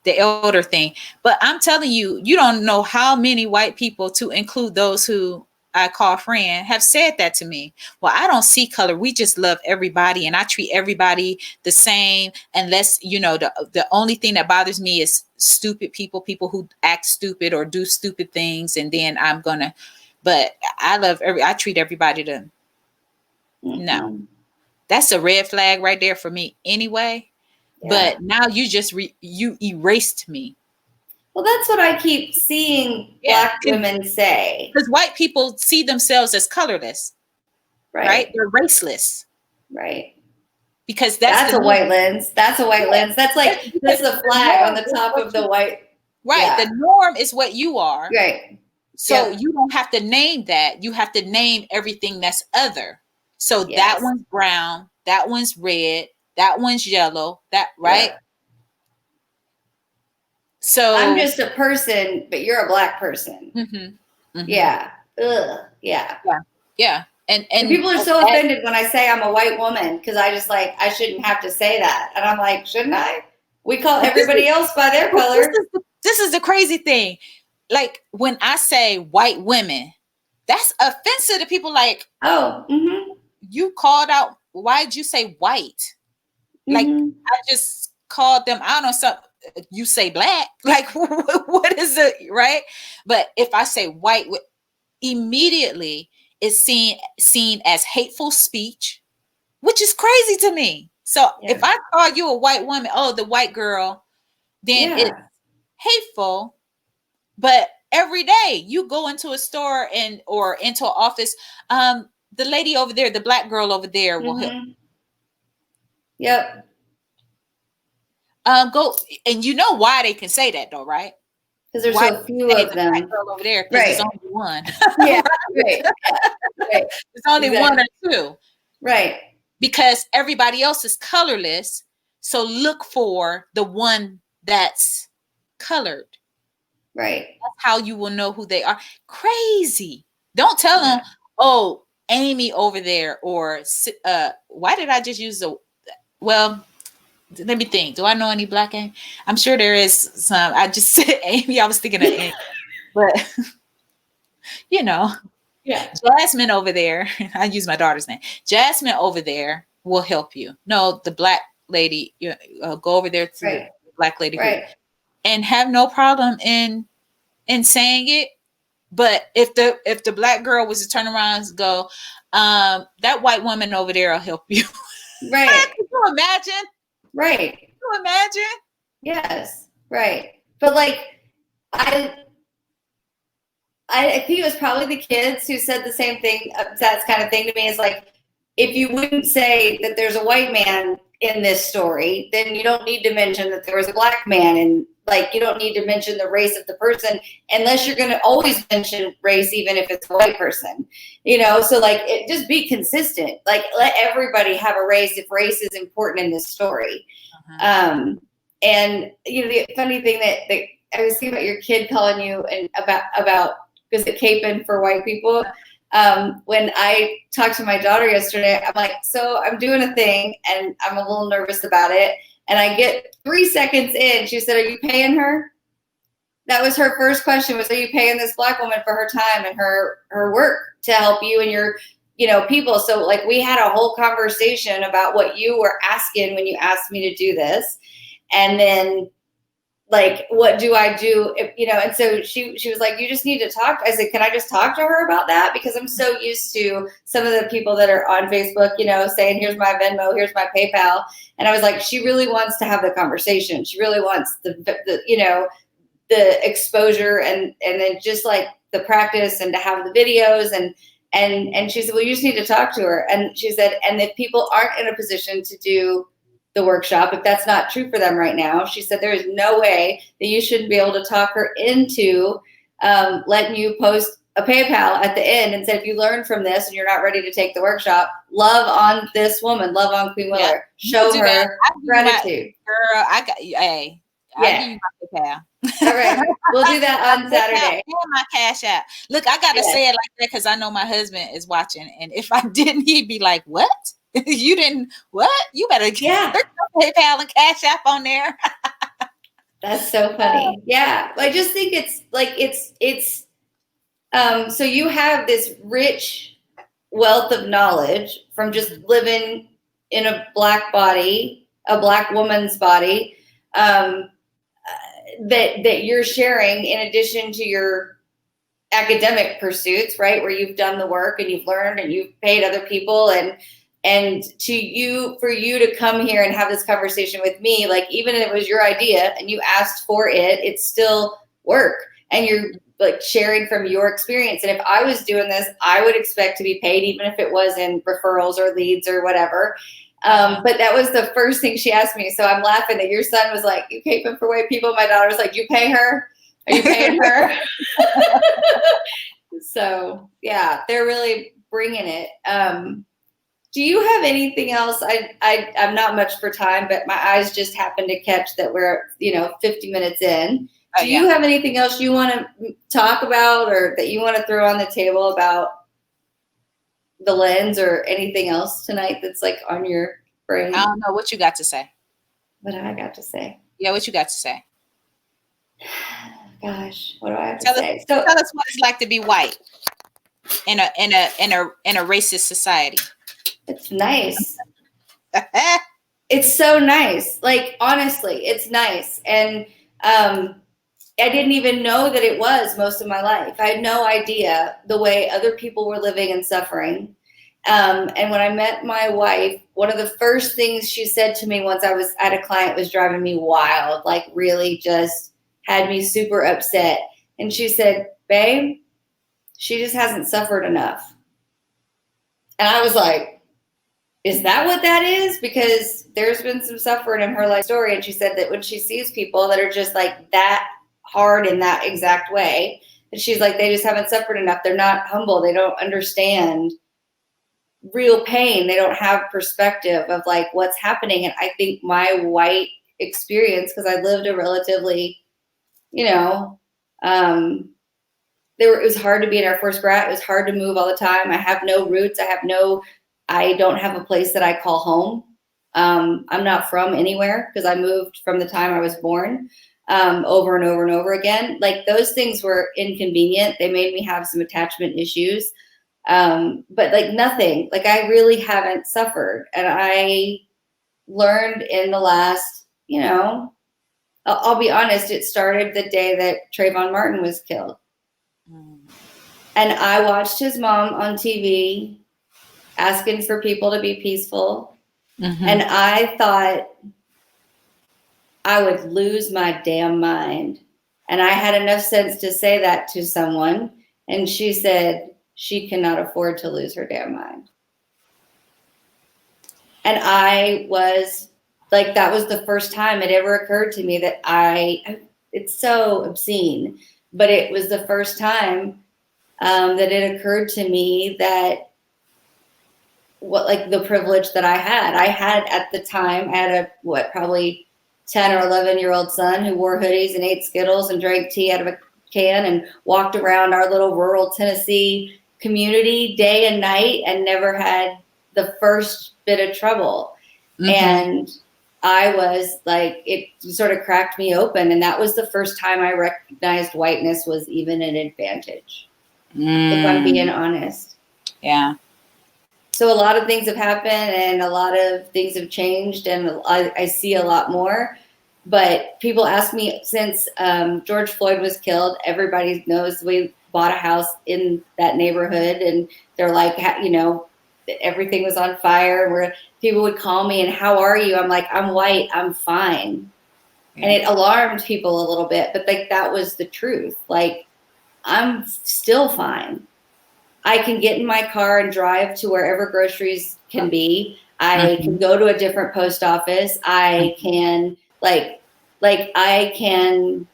the elder thing. But I'm telling you, you don't know how many white people, to include those who I call friend, have said that to me. Well, I don't see color. We just love everybody, and I treat everybody the same. Unless, the only thing that bothers me is stupid people who act stupid or do stupid things, and then but I treat everybody the. No, that's a red flag right there for me anyway. Yeah. But now you just you erased me. Well, that's what I keep seeing Black women say. Because white people see themselves as colorless, right? They're raceless, right? Because that's a white lens. That's a white lens. That's like that's the flag on the top of the white. Right. Yeah. The norm is what you are. Right. So you don't have to name that. You have to name everything that's other. So that one's brown. That one's red. That one's yellow. That right. Yeah. So I'm just a person, but you're a Black person. Mm-hmm, mm-hmm. Yeah. Ugh. Yeah. Yeah. Yeah. And people are so offended when I say I'm a white woman, because I shouldn't have to say that. And I'm like, shouldn't I? We call everybody else by their color. This is the crazy thing. Like, when I say white women, that's offensive to people. Like, you called out. Why'd you say white? Like, I just called them. I don't know, something. You say Black. Like, what is it, right? But if I say white, immediately is seen as hateful speech, which is crazy to me. So if I call you a white woman, oh, the white girl, then it's hateful. But every day you go into a store or into an office, the lady over there, the black girl over there will help. Yep. Go, and you know why they can say that though, right? Because there's so few of them. Black girl over there, because there's only one. Yeah, right. Right. There's only one or two. Right. Because everybody else is colorless. So look for the one that's colored. Right. That's how you will know who they are. Crazy. Don't tell them, oh, Amy over there, or why did I just use well, let me think. Do I know any black Amy? I'm sure there is some. I just said Amy. I was thinking of Amy. But, Jasmine over there. I use my daughter's name. Jasmine over there will help you. No, the black lady, go over there to the black lady group, and have no problem in saying it. But if the black girl was to turn around and go, that white woman over there will help you. Right. Can you imagine? Right. Can you imagine? Yes. Right. But I think it was probably the kids who said the same thing, that kind of thing to me, is if you wouldn't say that there's a white man in this story, then you don't need to mention that there was a black man, and you don't need to mention the race of the person unless you're going to always mention race, even if it's a white person, so just be consistent. Let everybody have a race if race is important in this story. And the funny thing that I was thinking about your kid calling you and about because it caping for white people. When I talked to my daughter yesterday, I'm like, so I'm doing a thing and I'm a little nervous about it. And I get 3 seconds in, she said, are you paying her? That was her first question, was, are you paying this black woman for her time and her work to help you and your, people? So we had a whole conversation about what you were asking when you asked me to do this. And then what do I do if, and so she was like, you just need to talk. I said, can I just talk to her about that? Because I'm so used to some of the people that are on Facebook, saying, here's my Venmo, here's my PayPal. And I was like, she really wants to have the conversation. She really wants the exposure and then just the practice and to have the videos. And she said, well, you just need to talk to her. And she said, and if people aren't in a position to do the workshop, if that's not true for them right now, she said, there is no way that you shouldn't be able to talk her into letting you post a PayPal at the end and say, if you learn from this and you're not ready to take the workshop, love on this woman, love on Queen Willer, show her gratitude. Girl, I got you. Hey, I'll give you my PayPal. All right, we'll do that on Saturday. My Cash App. Look, I gotta say it like that because I know my husband is watching, and if I didn't, he'd be like, "What? You didn't? What? You better get PayPal and Cash App on there." That's so funny. Yeah, I just think it's so you have this rich wealth of knowledge from just living in a black body, a black woman's body, that you're sharing in addition to your academic pursuits, right? Where you've done the work and you've learned and you've paid other people and for you to come here and have this conversation with me, even if it was your idea and you asked for it, it's still work and you're sharing from your experience. And if I was doing this, I would expect to be paid, even if it was in referrals or leads or whatever. But that was the first thing she asked me. So I'm laughing that your son was like, you caping for white people. My daughter was like, you pay her? Are you paying her? So yeah, they're really bringing it. Do you have anything else? I'm not much for time, but my eyes just happened to catch that we're 50 minutes in. Do you have anything else you want to talk about or that you want to throw on the table about the lens or anything else tonight that's on your brain? I don't know what you got to say. What I got to say? Yeah, what you got to say? Gosh, what do I have to say? Tell us what it's like to be white in a racist society. It's nice. It's so nice. Honestly, it's nice. And I didn't even know that it was most of my life. I had no idea the way other people were living and suffering. And when I met my wife, one of the first things she said to me once I was at a client was driving me wild, like really just had me super upset. And she said, babe, she just hasn't suffered enough. And I was like, is that what that is? Because there's been some suffering in her life story. And she said that when she sees people that are just like that hard in that exact way, and she's like, they just haven't suffered enough. They're not humble. They don't understand real pain. They don't have perspective of like what's happening. And I think my white experience, because I lived a relatively, you know, it was hard to be an Air Force brat. It was hard to move all the time. I have no roots. I don't have a place that I call home. I'm not from anywhere because I moved from the time I was born, over and over and over again. Like those things were inconvenient. They made me have some attachment issues. But like nothing, like I really haven't suffered. And I learned in the last, I'll be honest, it started the day that Trayvon Martin was killed. And I watched his mom on TV asking for people to be peaceful. Mm-hmm. And I thought I would lose my damn mind. And I had enough sense to say that to someone. And she said she cannot afford to lose her damn mind. And I was like, that was the first time it ever occurred to me that it's so obscene, but it was the first time that it occurred to me that the privilege that I had at the time, I had probably 10 or 11-year-old son who wore hoodies and ate Skittles and drank tea out of a can and walked around our little rural Tennessee community day and night and never had the first bit of trouble. Mm-hmm. And I was like, it sort of cracked me open. And that was the first time I recognized whiteness was even an advantage. If I'm being honest. Yeah. So a lot of things have happened and a lot of things have changed and I see a lot more. But people ask me since George Floyd was killed, everybody knows we bought a house in that neighborhood and they're like, everything was on fire. Where people would call me and how are you? I'm like, I'm white, I'm fine. Yeah. And it alarmed people a little bit, but like that was the truth. Like, I'm still fine. I can get in my car and drive to wherever groceries can be. I can go to a different post office. I can I can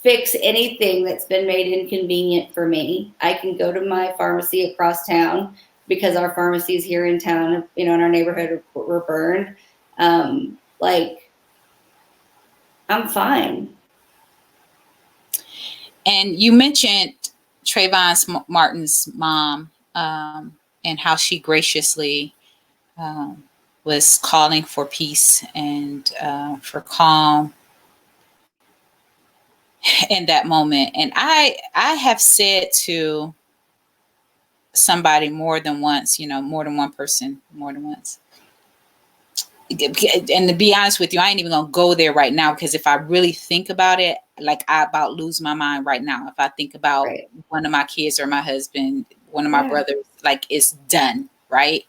fix anything that's been made inconvenient for me. I can go to my pharmacy across town because our pharmacies here in town, in our neighborhood were burned. I'm fine. And you mentioned Trayvon Martin's mom and how she graciously was calling for peace and for calm in that moment. And I have said to somebody more than once, more than one person, more than once. And to be honest with you, I ain't even gonna go there right now because if I really think about it, like I about lose my mind right now. If I think about one of my kids or my husband, one of my brothers, like it's done, right?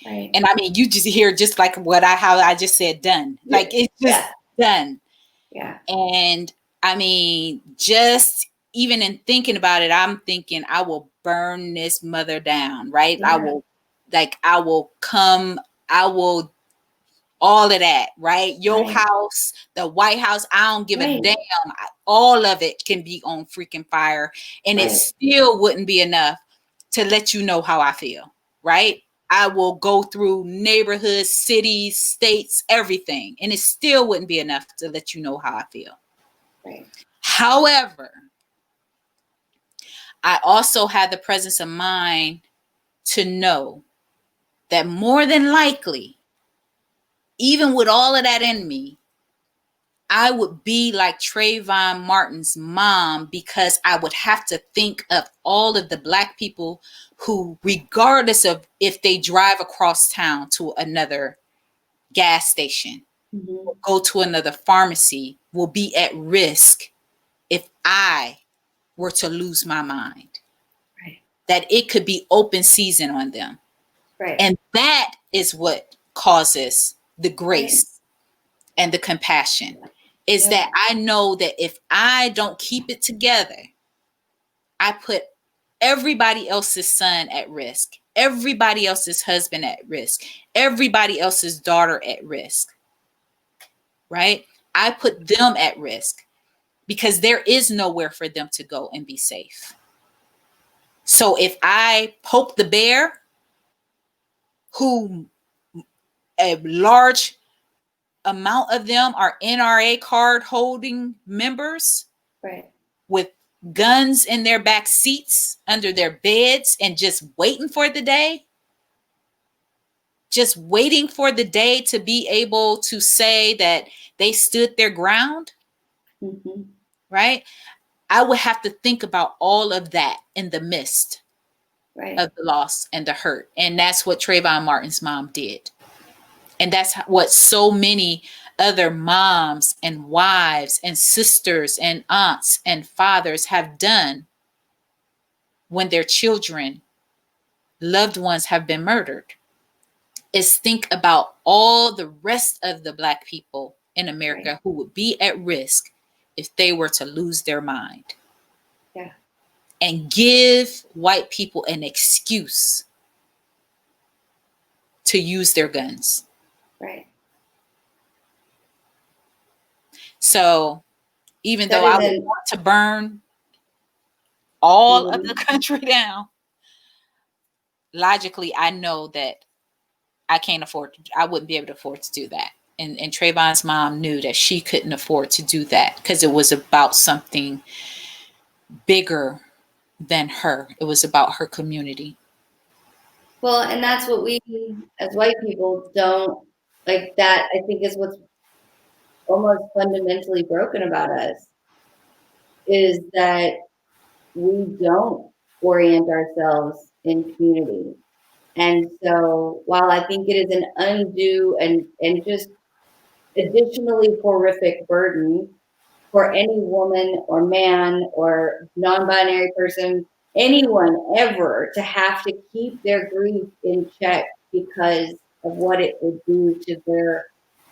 Right. And I mean, you just hear just like how I just said, done, like it's just done. Yeah. And I mean, just even in thinking about it, I'm thinking I will burn this mother down, right? Yeah. I will all of that, right? Your house, the White House, I don't give a damn. All of it can be on freaking fire. And it still wouldn't be enough to let you know how I feel, right? I will go through neighborhoods, cities, states, everything. And it still wouldn't be enough to let you know how I feel. Right. However, I also had the presence of mind to know that more than likely, even with all of that in me, I would be like Trayvon Martin's mom because I would have to think of all of the Black people who, regardless of if they drive across town to another gas station, or go to another pharmacy, will be at risk if I were to lose my mind, Right. that it could be open season on them. Right. And that is what causes the Right. grace and the compassion, is Yep. that I know that if I don't keep it together, I put everybody else's son at risk, everybody else's husband at risk, everybody else's daughter at risk, right? I put them at risk because there is nowhere for them to go and be safe. So if I poke the bear, who a large amount of them are NRA card holding members, Right. with guns in their back seats under their beds and just waiting for the day, to be able to say that they stood their ground, Mm-hmm. right? I would have to think about all of that in the midst Right. of the loss and the hurt. And that's what Trayvon Martin's mom did. And that's what so many other moms and wives and sisters and aunts and fathers have done when their children, loved ones, have been murdered, is think about all the rest of the Black people in America, Right. who would be at risk if they were to lose their mind. Yeah. And give white people an excuse to use their guns. Right. So even That though I is would an want to burn all of the Mhm. country down, logically, I know that I wouldn't be able to afford to do that. And Trayvon's mom knew that she couldn't afford to do that because it was about something bigger than her. It was about her community. Well, and that's what we as white people don't like. That I think is what's almost fundamentally broken about us, is that we don't orient ourselves in community. And so while I think it is an undue and just additionally horrific burden for any woman or man or non-binary person, anyone ever, to have to keep their grief in check because of what it would do to their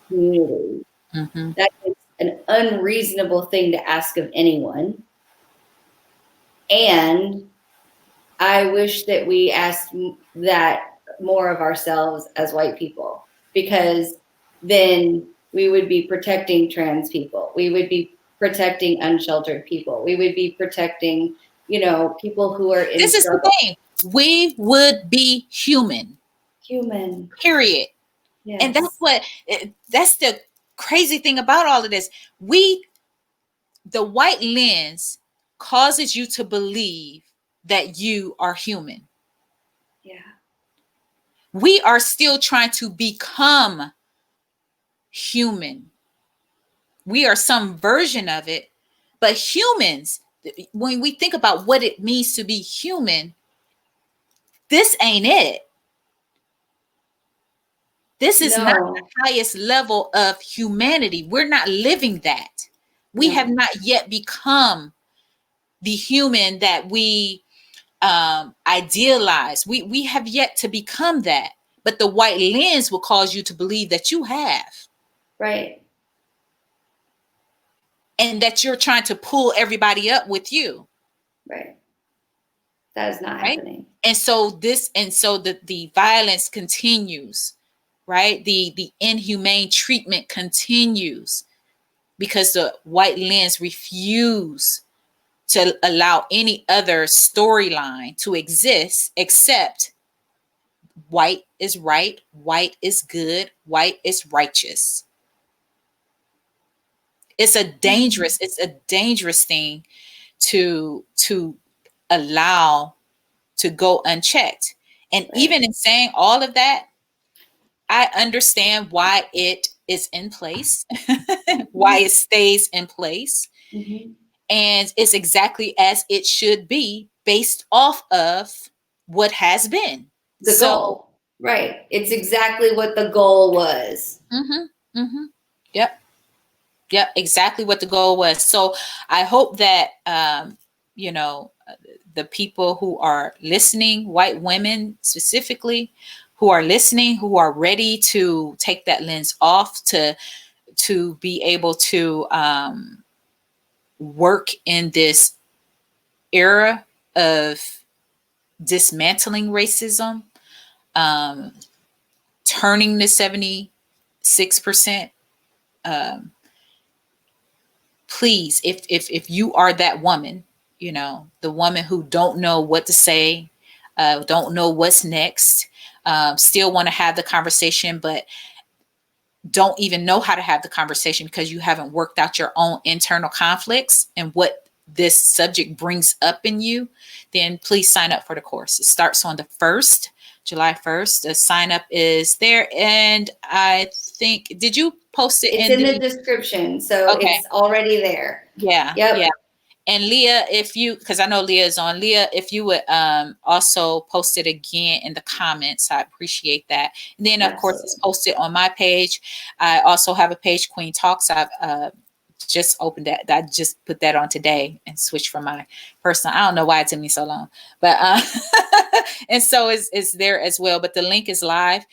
community. Mm-hmm. That is an unreasonable thing to ask of anyone. And I wish that we asked that more of ourselves as white people, because then we would be protecting trans people. We would be protecting unsheltered people. We would be protecting, people who are in This is struggle. the thing. We would be human. Human. Period. Yes. And that's the crazy thing about all of this. The white lens causes you to believe that you are human. Yeah. We are still trying to become human. We are some version of it, but humans, when we think about what it means to be human, this ain't it. This is not No. the highest level of humanity. We're not living that. We No. have not yet become the human that we idealize. We have yet to become that. But the white lens will cause you to believe that you have. Right. And that you're trying to pull everybody up with you. Right. That is not Right. happening. And so the violence continues, right? The inhumane treatment continues because the white lens refuse to allow any other storyline to exist except white is right, white is good, white is righteous. It's a dangerous thing to allow to go unchecked. And Right. even in saying all of that, I understand why it is in place, why it stays in place. Mm-hmm. And it's exactly as it should be based off of what has been. The goal. Right. It's exactly what the goal was. Mm-hmm, mm-hmm, yep. Yep, exactly what the goal was. So I hope that you know, the people who are listening, white women specifically, who are listening, who are ready to take that lens off, to be able to work in this era of dismantling racism, um, turning the 76%. Um, please, if you are that woman, you know, the woman who don't know what to say, don't know what's next, still want to have the conversation, but don't even know how to have the conversation because you haven't worked out your own internal conflicts and what this subject brings up in you, then please sign up for the course. It starts on the 1st, July 1st. The sign up is there. And I think, did you post it It's in in the the, description, so okay. it's already there. Yeah, Yep. yeah. And Leah, if you, because I know Leah is on, Leah, if you would also post it again in the comments, I appreciate that. And then, of course, it's Absolutely. posted on my page. I also have a page, Queen Talks. I've just opened that. I just put that on today and switched from my personal. I don't know why it took me so long, but and so it's there as well. But the link is live.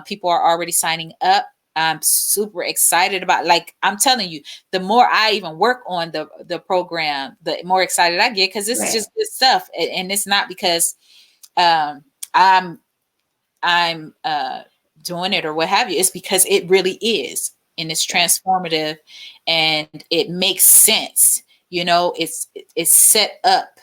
People are already signing up. I'm super excited about. Like I'm telling you, the more I even work on the program, the more excited I get because this is Right. just good stuff, and it's not because um, I'm I'm doing it or what have you. It's because it really is, and it's Yeah. transformative, and it makes sense. You know, it's set up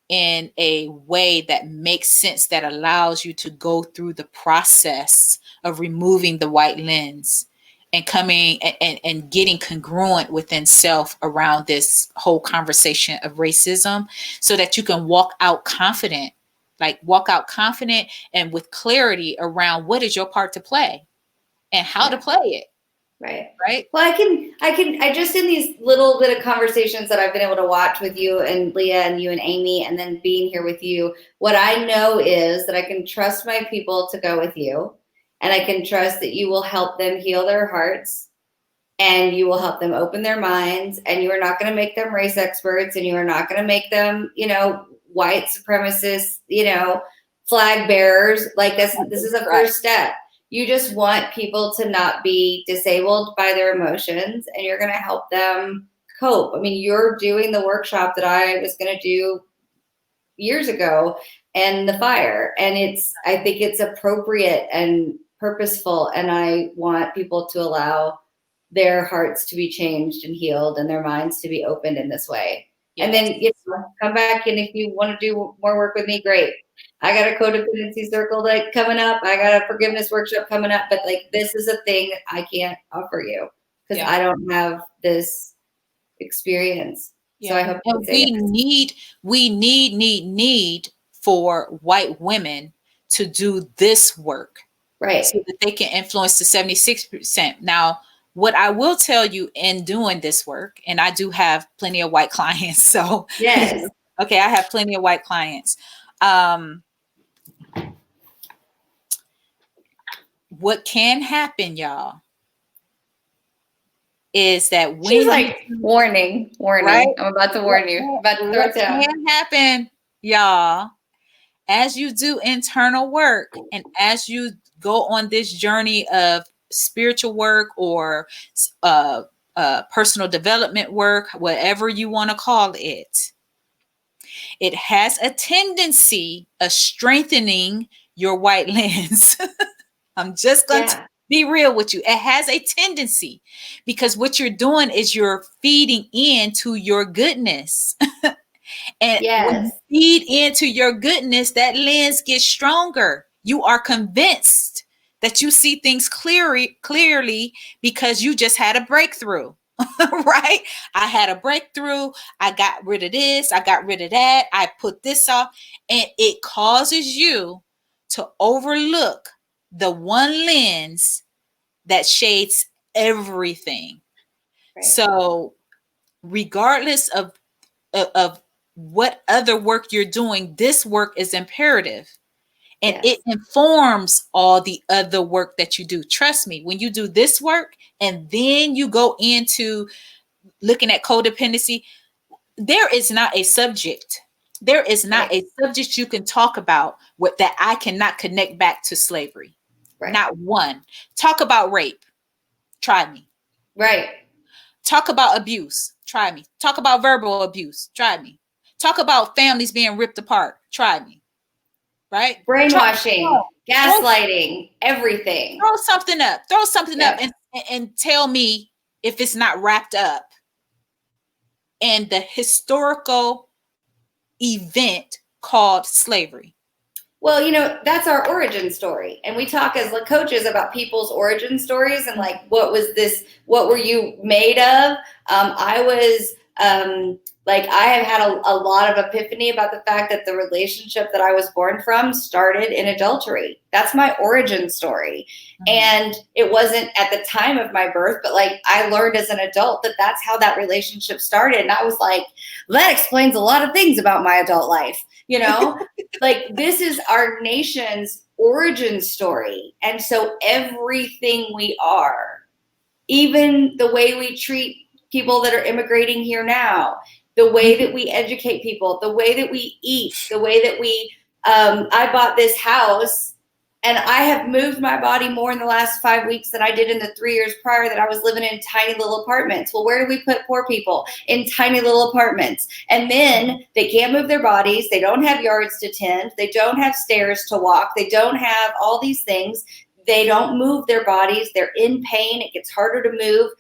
in a way that makes sense that allows you to go through the process of removing the white lens and coming and getting congruent within self around this whole conversation of racism so that you can walk out confident, like walk out confident and with clarity around what is your part to play and how to Yeah. play it. Right. Right. Well, I just in these little bit of conversations that I've been able to watch with you and Leah and you and Amy, and then being here with you, what I know is that I can trust my people to go with you, and I can trust that you will help them heal their hearts, and you will help them open their minds, and you are not going to make them race experts, and you are not going to make them, white supremacists, flag bearers. Like this is a Right. first step. You just want people to not be disabled by their emotions, and you're going to help them cope. I mean, you're doing the workshop that I was going to do years ago, and the fire, and I think it's appropriate and purposeful, and I want people to allow their hearts to be changed and healed and their minds to be opened in this way. And Yes. then come back, and if you want to do more work with me, great. I got a codependency circle like coming up. I got a forgiveness workshop coming up. But like this is a thing I can't offer you because Yeah. I don't have this experience. So I Yeah. hope you And say yes. we need for white women to do this work Right. so that they can influence the 76%. Now, what I will tell you in doing this work, and I do have plenty of white clients, so Yes. okay, I have plenty of white clients. Um, what can happen, y'all, is that She's when like, you, warning, right, warning. I'm about to warn you. I'm about to throw what it down. can happen, y'all, as you do internal work and as you go on this journey of spiritual work or uh, personal development work, whatever you want to call it, it has a tendency of strengthening your white lens. I'm just going to Yeah. be real with you. It has a tendency because what you're doing is you're feeding into your goodness. And when you Yes. feed into your goodness, that lens gets stronger. You are convinced that you see things clearly because you just had a breakthrough. Right? I had a breakthrough. I got rid of this. I got rid of that. I put this off. And it causes you to overlook the one lens that shades everything. Right. So, regardless of what other work you're doing, this work is imperative. and Yes. it informs all the other work that you do. Trust me, when you do this work and then you go into looking at codependency, there is not a subject. There is not Right. a subject you can talk about with that I cannot connect back to slavery. Right. Not one. Talk about rape. Try me. Right. Talk about abuse. Try me. Talk about verbal abuse. Try me. Talk about families being ripped apart. Try me. Right? Brainwashing, Throw, gaslighting, everything. throw something up. Throw something up Yep. and tell me if it's not wrapped up in the historical event called slavery. Well, you know, that's our origin story. And we talk as coaches about people's origin stories and like, what was this? What were you made of? I was like, I have had a lot of epiphany about the fact that the relationship that I was born from started in adultery. That's my origin story. And it wasn't at the time of my birth, but like I learned as an adult that that's how that relationship started. And I was like, that explains a lot of things about my adult life. You know, like this is our nation's origin story. And so everything we are, even the way we treat people that are immigrating here now, the way that we educate people, the way that we eat, the way that we, I bought this house and I have moved my body more in the last 5 weeks than I did in the 3 years prior that I was living in tiny little apartments. Well, where do we put poor people? In tiny little apartments. And then they can't move their bodies. They don't have yards to tend. They don't have stairs to walk. They don't have all these things. They don't move their bodies. They're in pain. It gets harder to move.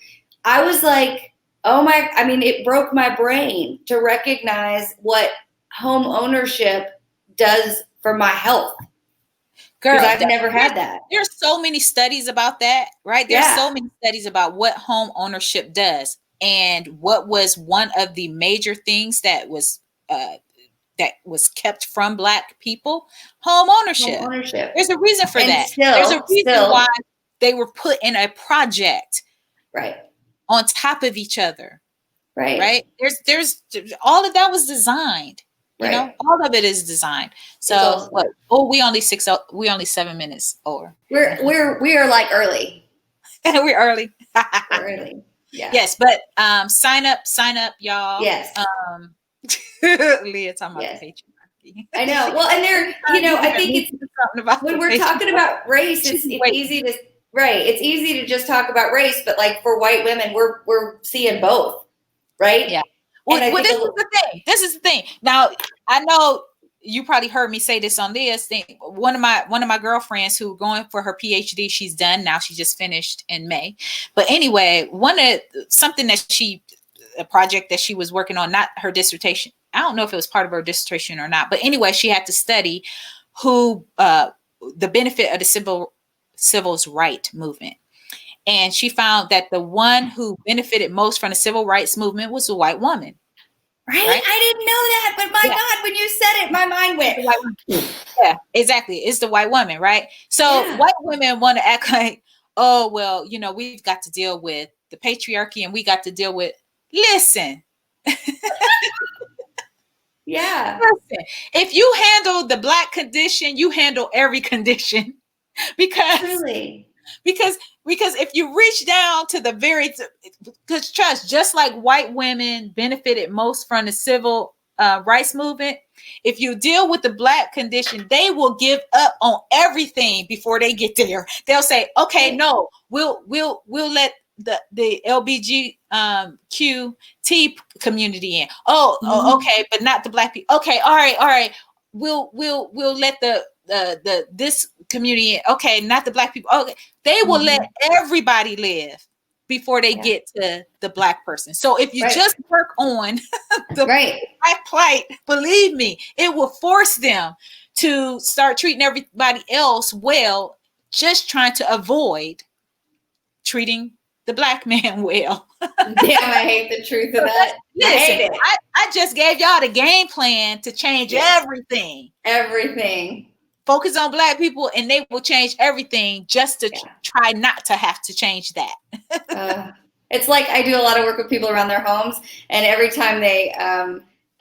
I was like, it broke my brain to recognize what home ownership does for my health. Girl, I've never had that. There's so many studies about that, right? There's so many studies about what home ownership does. And what was one of the major things that was kept from Black people? Home ownership. Home ownership. There's a reason for that. Still, there's a reason why they were put in a project right on top of each other. Right. There's all of that was designed. You know, all of it is designed. So what? Oh, we only 7 minutes over. We are like early. We're early. We're early. Yeah. Yes, but sign up, y'all. Yes. Leah talking about the patriarchy. I know. Well, and there, you know, I think it's when we're talking about race, it's easy to It's easy to just talk about race, but like for white women, we're seeing both, right? Yeah. Well, this is the thing. Now, I know you probably heard me say this on this thing. One of my girlfriends who going for her PhD, she's done now. She just finished in May. But anyway, a project that she was working on, not her dissertation. I don't know if it was part of her dissertation or not. But anyway, she had to study the benefit of the civil rights movement. And she found that the one who benefited most from the civil rights movement was a white woman. Right? I didn't know that, but my God, when you said it, my mind went. Yeah, exactly. It's the white woman, right? So white women want to act like, oh, well, you know, we've got to deal with the patriarchy and we got to deal with, listen. Yeah. Listen, if you handle the Black condition, you handle every condition. Because if you reach down to the because trust, just like white women benefited most from the civil rights movement, if you deal with the Black condition, they will give up on everything before they get there. They'll say, okay, no, we'll let the LBGQT community in. Okay, but not the Black people. Okay, all right. We'll let the this community in. Okay, not the Black people. Okay, they will let everybody live before they get to the Black person. So if you just work on the Black plight, believe me, it will force them to start treating everybody else well, just trying to avoid treating the Black man well. Damn, I hate the truth of that. Listen, I hate it. I just gave y'all the game plan to change everything. Everything. Focus on Black people and they will change everything just to try not to have to change that. It's like I do a lot of work with people around their homes, and every time they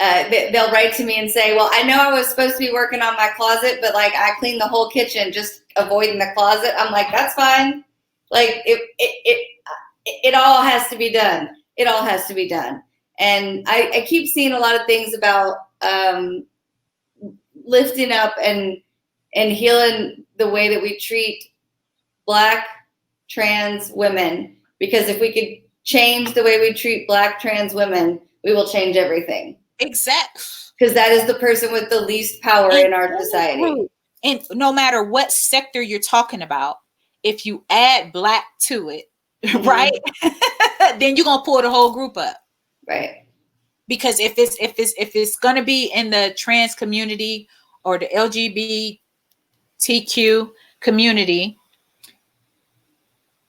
they'll write to me and say, well, I know I was supposed to be working on my closet, but like I cleaned the whole kitchen, just avoiding the closet. I'm like, that's fine. Like it all has to be done. It all has to be done. And I keep seeing a lot of things about lifting up and healing the way that we treat Black trans women, because if we could change the way we treat Black trans women, we will change everything. Exactly. Because that is the person with the least power in our society. And no matter what sector you're talking about, if you add Black to it, right, then you're gonna pull the whole group up. Right. Because if it's gonna be in the trans community or the LGBTQ community,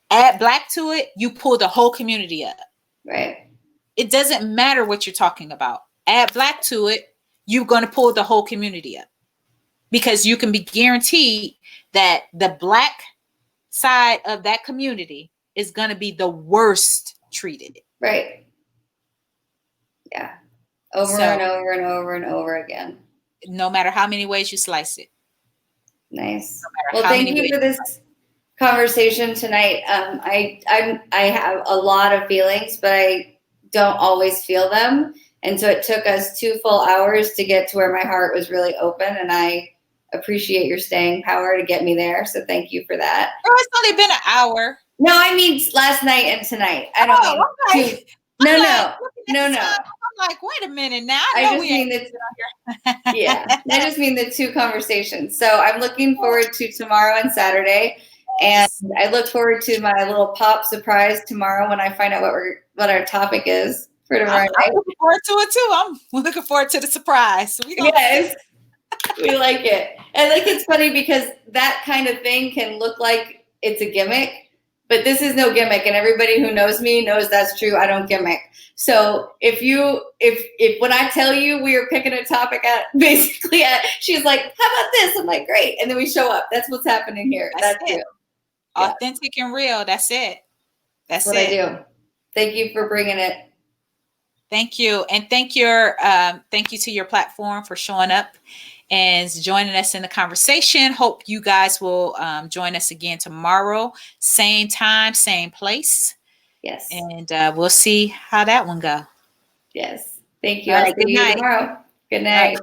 add Black to it, you pull the whole community up. Right. It doesn't matter what you're talking about. Add Black to it, you're going to pull the whole community up, because you can be guaranteed that the Black side of that community is going to be the worst treated. Right. Yeah. Over and over and over and over again. No matter how many ways you slice it. Nice. Well, thank you for this conversation tonight. I have a lot of feelings, but I don't always feel them. And so it took us 2 full hours to get to where my heart was really open, and I appreciate your staying power to get me there. So thank you for that. Oh, it's only been an hour. No, I mean last night and tonight. I don't mean okay. No. I'm like, wait a minute now. I just mean the 2 conversations. So I'm looking forward to tomorrow and Saturday. And I look forward to my little pop surprise tomorrow when I find out what our topic is for tomorrow night. I'm looking forward to it too. I'm looking forward to the surprise. Yes, we like it. And like, it's funny because that kind of thing can look like it's a gimmick, but this is no gimmick. And everybody who knows me knows that's true. I don't gimmick. So if when I tell you we are picking a topic she's like, how about this? I'm like, great. And then we show up. That's what's happening here. That's real. Authentic and real. That's it. That's what I do. Thank you for bringing it. Thank you. And thank you to your platform for showing up and joining us in the conversation. Hope you guys will join us again tomorrow. Same time, same place. Yes. And we'll see how that one go. Yes. Thank you. I'll see you tomorrow. Good night.